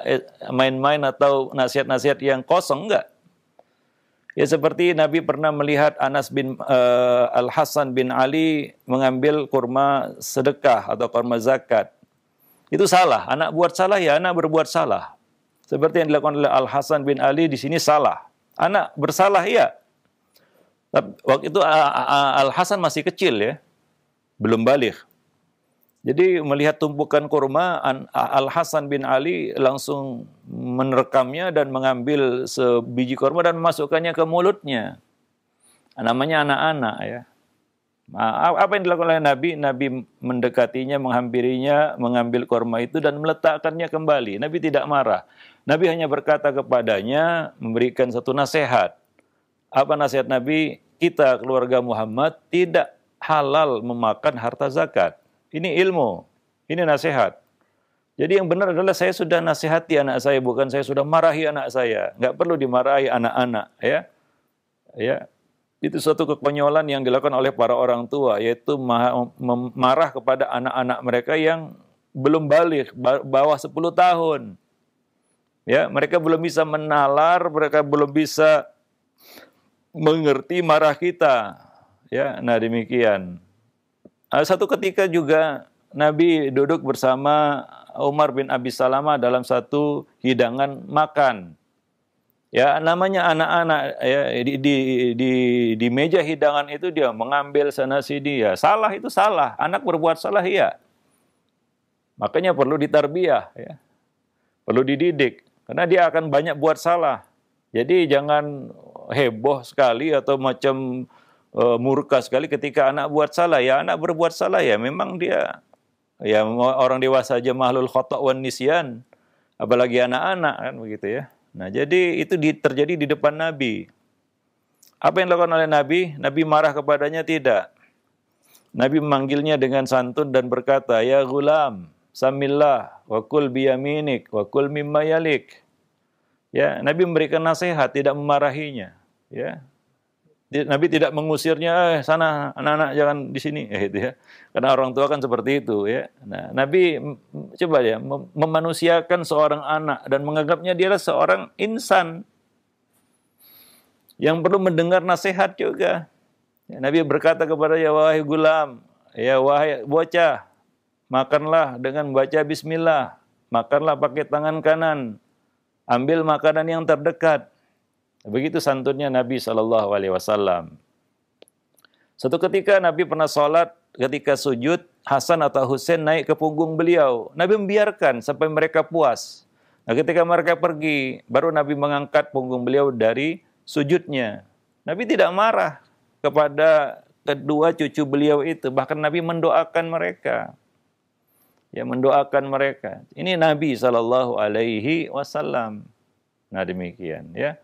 main-main atau nasihat-nasihat yang kosong, enggak. Ya, seperti Nabi pernah melihat Anas bin Al-Hasan bin Ali mengambil kurma sedekah atau kurma zakat. Itu salah, anak buat salah, ya anak berbuat salah. Seperti yang dilakukan oleh Al-Hasan bin Ali di sini salah. Anak bersalah, ya. Tapi waktu itu Al-Hasan masih kecil, ya. Belum balik. Jadi melihat tumpukan kurma, Al-Hasan bin Ali langsung menerekamnya dan mengambil sebiji kurma dan memasukkannya ke mulutnya. Namanya anak-anak, ya. Apa yang dilakukan oleh Nabi? Nabi mendekatinya, menghampirinya, mengambil kurma itu dan meletakkannya kembali. Nabi tidak marah. Nabi hanya berkata kepadanya, memberikan satu nasihat. Apa nasihat Nabi? Kita, keluarga Muhammad, tidak halal memakan harta zakat. Ini ilmu, ini nasihat. Jadi yang benar adalah saya sudah nasihati anak saya, bukan saya sudah marahi anak saya. Nggak perlu dimarahi anak-anak, ya. Ya, itu suatu kekonyolan yang dilakukan oleh para orang tua, yaitu marah kepada anak-anak mereka yang belum balik, bawah 10 tahun. Ya, mereka belum bisa menalar, mereka belum bisa mengerti marah kita. Ya, nah demikian. Satu ketika juga Nabi duduk bersama Umar bin Abi Salamah dalam satu hidangan makan. Ya, namanya anak-anak ya di meja hidangan itu dia mengambil sana sini ya. Salah itu salah, anak berbuat salah ya. Makanya perlu ditarbiyah ya. Perlu dididik karena dia akan banyak buat salah. Jadi jangan heboh sekali atau macam murka sekali ketika anak buat salah. Ya anak berbuat salah ya memang dia ya orang dewasa aja mahlul khata' wan nisyan, apalagi anak-anak kan begitu ya. Nah, jadi itu terjadi di depan Nabi. Apa yang dilakukan oleh Nabi? Nabi marah kepadanya? Tidak. Nabi memanggilnya dengan santun dan berkata, "Ya gulam, samillah wa kul biyaminik wa kul mimma yalik." Ya, Nabi memberikan nasihat, tidak memarahinya, ya. Nabi tidak mengusirnya, sana anak-anak jangan di sini, gitu ya. Karena orang tua kan seperti itu, ya. Nah, Nabi coba ya memanusiakan seorang anak dan menganggapnya dia adalah seorang insan yang perlu mendengar nasihat juga. Ya, Nabi berkata kepadanya, "Wahai gulam, ya wahai bocah, makanlah dengan baca bismillah, makanlah pakai tangan kanan, ambil makanan yang terdekat." Begitu santunnya Nabi SAW. Suatu ketika Nabi pernah sholat, ketika sujud, Hasan atau Husain naik ke punggung beliau. Nabi membiarkan sampai mereka puas. Nah, ketika mereka pergi, baru Nabi mengangkat punggung beliau dari sujudnya. Nabi tidak marah kepada kedua cucu beliau itu. Bahkan Nabi mendoakan mereka. Ya, mendoakan mereka. Ini Nabi SAW. Nah, demikian ya.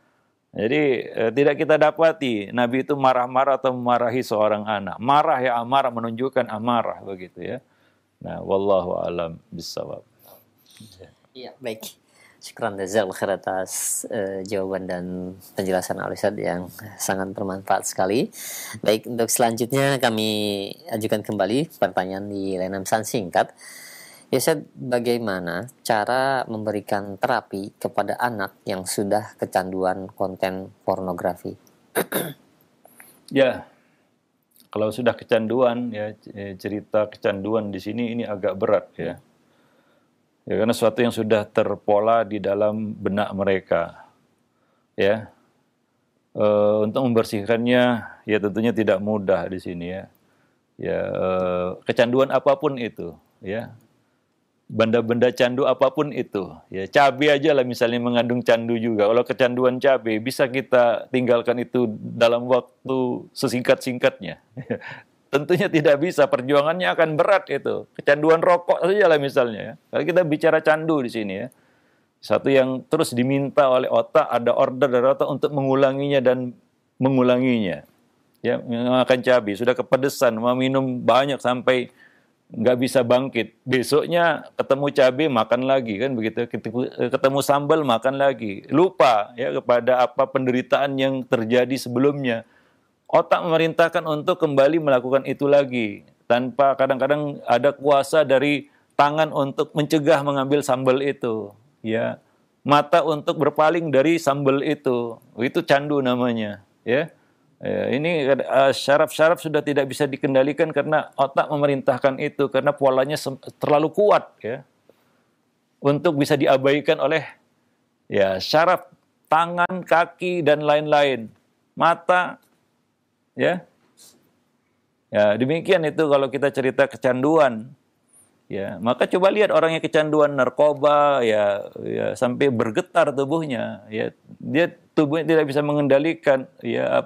Jadi tidak kita dapati Nabi itu marah-marah atau memarahi seorang anak. Marah ya amarah, menunjukkan amarah begitu ya. Nah, wallahu alam bissawab. Iya, baik. Syukran jazakallahu khair atas jawaban dan penjelasan Al-Ustaz yang sangat bermanfaat sekali. Baik, untuk selanjutnya kami ajukan kembali pertanyaan di layanan pesan singkat. Ya, Ustaz, bagaimana cara memberikan terapi kepada anak yang sudah kecanduan konten pornografi? Ya, kalau sudah kecanduan ya, cerita kecanduan di sini ini agak berat ya. Ya, karena sesuatu yang sudah terpola di dalam benak mereka. Ya. Untuk membersihkannya ya tentunya tidak mudah di sini ya. Ya, kecanduan apapun itu ya. Benda-benda candu apapun itu, ya cabai aja lah misalnya mengandung candu juga. Kalau kecanduan cabai, bisa kita tinggalkan itu dalam waktu sesingkat-singkatnya. Tentunya tidak bisa, perjuangannya akan berat itu. Kecanduan rokok saja lah misalnya. Ya. Kalau kita bicara candu di sini ya, satu yang terus diminta oleh otak, ada order dari otak untuk mengulanginya dan mengulanginya. Ya, makan cabai, sudah kepedesan, mau minum banyak sampai nggak bisa bangkit. Besoknya ketemu cabai makan lagi kan begitu. Ketemu sambal makan lagi. Lupa ya kepada apa penderitaan yang terjadi sebelumnya. Otak memerintahkan untuk kembali melakukan itu lagi tanpa kadang-kadang ada kuasa dari tangan untuk mencegah mengambil sambal itu. Ya, mata untuk berpaling dari sambal itu. Itu candu namanya. Ya. Ini syaraf-syaraf sudah tidak bisa dikendalikan karena otak memerintahkan itu karena polanya terlalu kuat ya untuk bisa diabaikan oleh ya syaraf tangan, kaki dan lain-lain, mata ya. Ya, demikian itu kalau kita cerita kecanduan. Ya, maka coba lihat orang yang kecanduan narkoba ya sampai bergetar tubuhnya ya, dia tubuhnya tidak bisa mengendalikan ya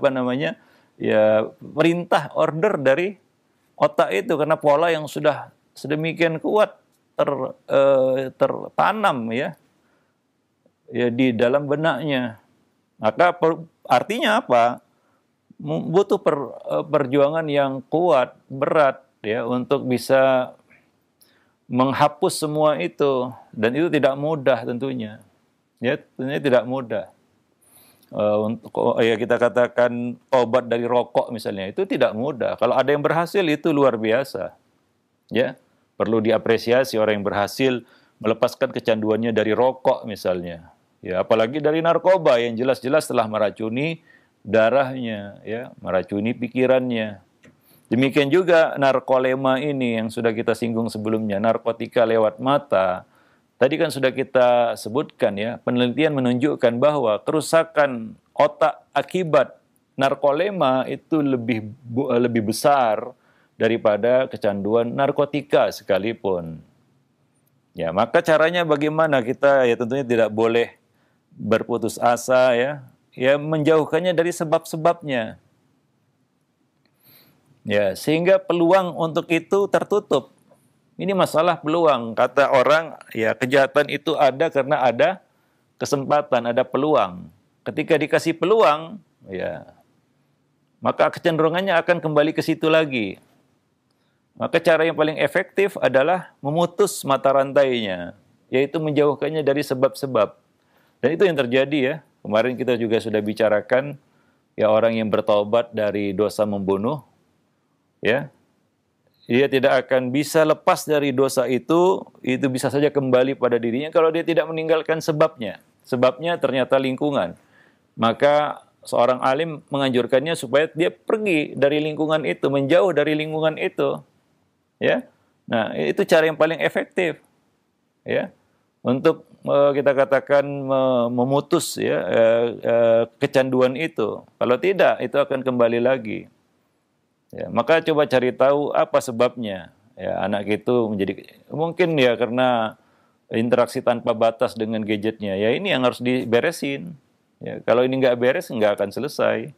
perintah order dari otak itu karena pola yang sudah sedemikian kuat tertanam ya di dalam benaknya. Maka artinya apa? Butuh perjuangan yang kuat, berat ya untuk bisa menghapus semua itu, dan itu tidak mudah tentunya. Ya, tentunya tidak mudah. Untuk ya kita katakan obat dari rokok misalnya, itu tidak mudah. Kalau ada yang berhasil itu luar biasa. Ya, perlu diapresiasi orang yang berhasil melepaskan kecanduannya dari rokok misalnya. Ya, apalagi dari narkoba yang jelas-jelas telah meracuni darahnya, ya, meracuni pikirannya. Demikian juga narkolema ini yang sudah kita singgung sebelumnya, narkotika lewat mata. Tadi kan sudah kita sebutkan ya, penelitian menunjukkan bahwa kerusakan otak akibat narkolema itu lebih besar daripada kecanduan narkotika sekalipun. Ya, maka caranya bagaimana kita ya tentunya tidak boleh berputus asa ya, ya menjauhkannya dari sebab-sebabnya. Ya, sehingga peluang untuk itu tertutup. Ini masalah peluang. Kata orang, ya kejahatan itu ada karena ada kesempatan, ada peluang. Ketika dikasih peluang, ya maka kecenderungannya akan kembali ke situ lagi. Maka cara yang paling efektif adalah memutus mata rantainya, yaitu menjauhkannya dari sebab-sebab. Dan itu yang terjadi ya. Kemarin kita juga sudah bicarakan, ya orang yang bertaubat dari dosa membunuh, ya, dia tidak akan bisa lepas dari dosa itu bisa saja kembali pada dirinya kalau dia tidak meninggalkan sebabnya. Sebabnya ternyata lingkungan. Maka seorang alim menganjurkannya supaya dia pergi dari lingkungan itu, menjauh dari lingkungan itu. Ya. Nah, itu cara yang paling efektif. Ya. Untuk kita katakan memutus ya kecanduan itu. Kalau tidak, itu akan kembali lagi. Ya, maka coba cari tahu apa sebabnya. Ya, anak itu menjadi mungkin ya karena interaksi tanpa batas dengan gadgetnya. Ya ini yang harus diberesin. Ya, kalau ini nggak beres nggak akan selesai.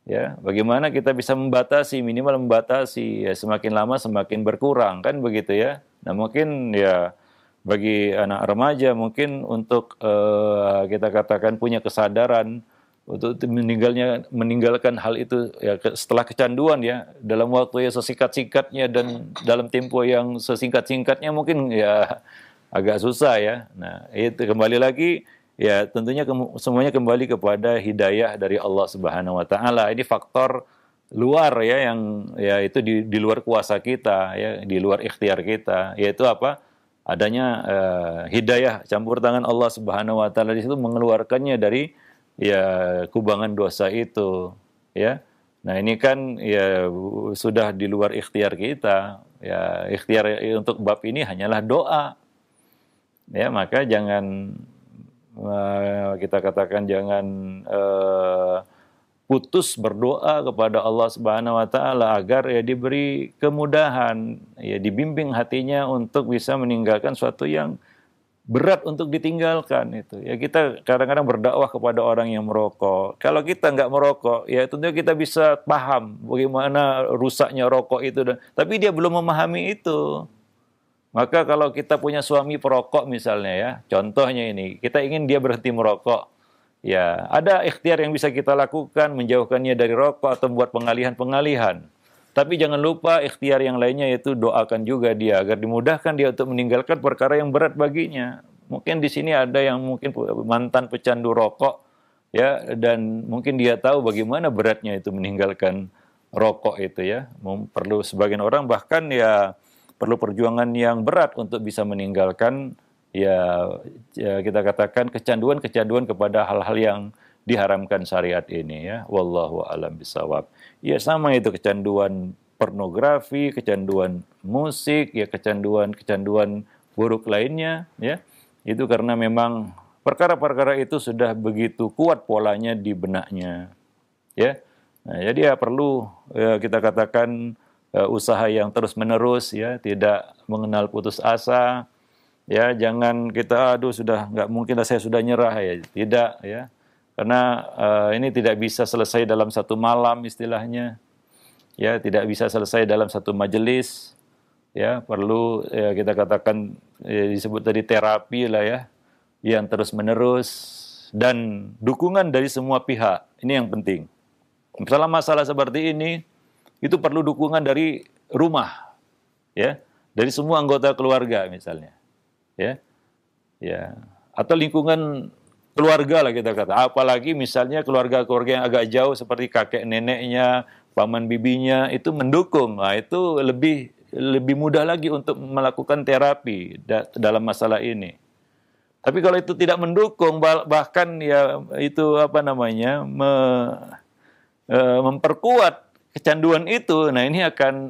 Ya, bagaimana kita bisa membatasi, minimal membatasi. Ya, semakin lama semakin berkurang kan begitu ya. Nah mungkin ya bagi anak remaja mungkin untuk kita katakan punya kesadaran untuk meninggalkan hal itu ya setelah kecanduan ya dalam waktu yang sesingkat-singkatnya dan dalam tempo yang sesingkat-singkatnya mungkin ya agak susah ya. Nah, itu kembali lagi ya tentunya semuanya kembali kepada hidayah dari Allah Subhanahu wa taala. Ini faktor luar ya yang ya itu di luar kuasa kita ya, di luar ikhtiar kita, yaitu apa? Adanya hidayah campur tangan Allah Subhanahu wa taala di situ mengeluarkannya dari ya kubangan dosa itu ya. Nah ini kan ya sudah di luar ikhtiar kita ya, ikhtiar untuk bab ini hanyalah doa ya. Maka jangan kita katakan jangan putus berdoa kepada Allah Subhanahu wa taala agar ya diberi kemudahan, ya dibimbing hatinya untuk bisa meninggalkan suatu yang berat untuk ditinggalkan itu. Ya kita kadang-kadang berdakwah kepada orang yang merokok. Kalau kita nggak merokok, ya tentunya kita bisa paham bagaimana rusaknya rokok itu. Tapi dia belum memahami itu. Maka kalau kita punya suami perokok misalnya ya, contohnya ini, kita ingin dia berhenti merokok. Ya, ada ikhtiar yang bisa kita lakukan, menjauhkannya dari rokok atau membuat pengalihan-pengalihan. Tapi jangan lupa ikhtiar yang lainnya yaitu doakan juga dia agar dimudahkan dia untuk meninggalkan perkara yang berat baginya. Mungkin di sini ada yang mungkin mantan pecandu rokok ya, dan mungkin dia tahu bagaimana beratnya itu meninggalkan rokok itu ya. Perlu sebagian orang bahkan ya perlu perjuangan yang berat untuk bisa meninggalkan ya kita katakan kecanduan-kecanduan kepada hal-hal yang diharamkan syariat ini ya. Wallahu a'lam bishawab. Ya sama itu kecanduan pornografi, kecanduan musik, ya kecanduan buruk lainnya ya. Itu karena memang perkara-perkara itu sudah begitu kuat polanya di benaknya. Ya. Nah, jadi ya perlu ya, kita katakan usaha yang terus-menerus ya, tidak mengenal putus asa. Ya, jangan kita sudah nggak mungkin saya sudah nyerah ya. Tidak ya. Karena ini tidak bisa selesai dalam satu malam istilahnya, ya tidak bisa selesai dalam satu majelis, ya perlu ya, kita katakan ya, disebut tadi terapi lah ya, yang terus menerus dan dukungan dari semua pihak. Ini yang penting. Masalah seperti ini itu perlu dukungan dari rumah, ya dari semua anggota keluarga misalnya, ya, ya, atau lingkungan keluarga lah kita kata. Apalagi misalnya keluarga-keluarga yang agak jauh seperti kakek neneknya, paman bibinya itu mendukung, nah itu lebih mudah lagi untuk melakukan terapi dalam masalah ini. Tapi kalau itu tidak mendukung, bahkan ya itu apa namanya memperkuat kecanduan itu, nah ini akan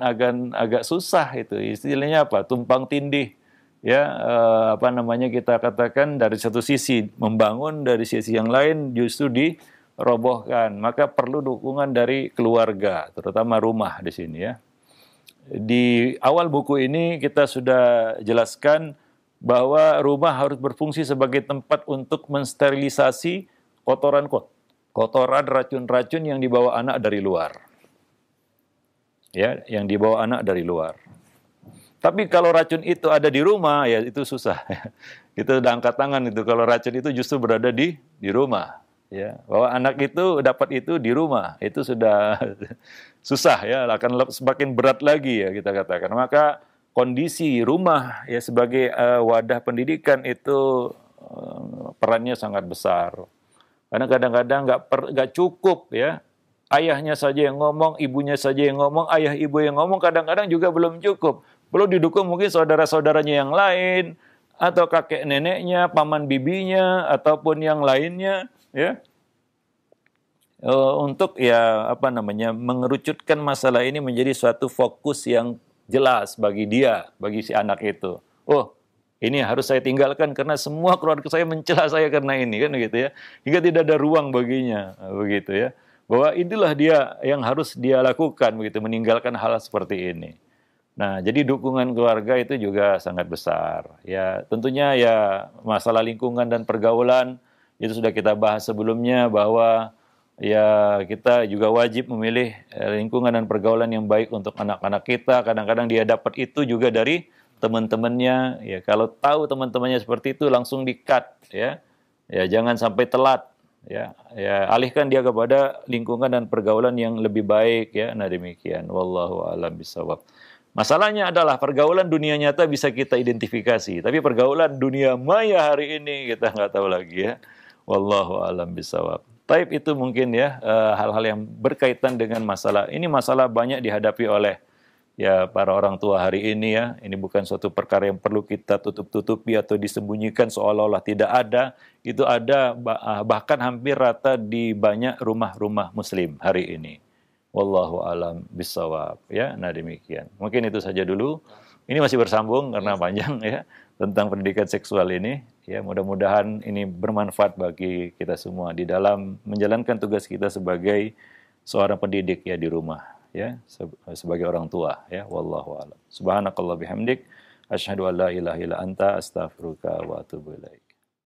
agak susah itu. Istilahnya apa? Tumpang tindih. Ya, apa namanya kita katakan dari satu sisi membangun, dari sisi yang lain justru dirobohkan. Maka perlu dukungan dari keluarga, terutama rumah di sini ya. Di awal buku ini kita sudah jelaskan bahwa rumah harus berfungsi sebagai tempat untuk mensterilisasi kotoran racun-racun yang dibawa anak dari luar. Ya, yang dibawa anak dari luar. Tapi kalau racun itu ada di rumah, ya itu susah. Kita udah angkat tangan itu kalau racun itu justru berada di rumah. Ya, bahwa anak itu dapat itu di rumah, itu sudah susah ya, akan semakin berat lagi ya kita katakan. Maka kondisi rumah ya sebagai wadah pendidikan itu perannya sangat besar. Karena kadang-kadang nggak cukup ya, ayahnya saja yang ngomong, ibunya saja yang ngomong, ayah ibu yang ngomong kadang-kadang juga belum cukup. Perlu didukung mungkin saudara-saudaranya yang lain, atau kakek neneknya, paman bibinya, ataupun yang lainnya, ya, untuk ya apa namanya mengerucutkan masalah ini menjadi suatu fokus yang jelas bagi dia, bagi si anak itu. Oh, ini harus saya tinggalkan karena semua keluarga saya mencela saya karena ini, kan gitu ya. Hingga tidak ada ruang baginya, begitu ya. Bahwa inilah dia yang harus dia lakukan, begitu, meninggalkan hal seperti ini. Nah, jadi dukungan keluarga itu juga sangat besar. Ya, tentunya ya masalah lingkungan dan pergaulan itu sudah kita bahas sebelumnya bahwa ya kita juga wajib memilih lingkungan dan pergaulan yang baik untuk anak-anak kita. Kadang-kadang dia dapat itu juga dari teman-temannya. Ya, kalau tahu teman-temannya seperti itu langsung di-cut ya. Ya, jangan sampai telat. Ya, alihkan dia kepada lingkungan dan pergaulan yang lebih baik ya. Nah, demikian. Wallahu a'lam bishawab. Masalahnya adalah pergaulan dunia nyata bisa kita identifikasi, tapi pergaulan dunia maya hari ini kita nggak tahu lagi ya. Wallahu a'lam bishawab. Taib itu mungkin ya hal-hal yang berkaitan dengan masalah ini. Masalah banyak dihadapi oleh ya para orang tua hari ini ya. Ini bukan suatu perkara yang perlu kita tutup-tutupi atau disembunyikan seolah-olah tidak ada. Itu ada bahkan hampir rata di banyak rumah-rumah muslim hari ini. Wallahu alam bisawab ya. Nah demikian. Mungkin itu saja dulu. Ini masih bersambung karena panjang ya tentang pendidikan seksual ini. Ya mudah-mudahan ini bermanfaat bagi kita semua di dalam menjalankan tugas kita sebagai seorang pendidik ya di rumah ya sebagai orang tua ya. Wallahu alam. Subhanakallah bihamdik. Asyhadu an la ilaha illa anta astaghfiruka wa atubu ilaik.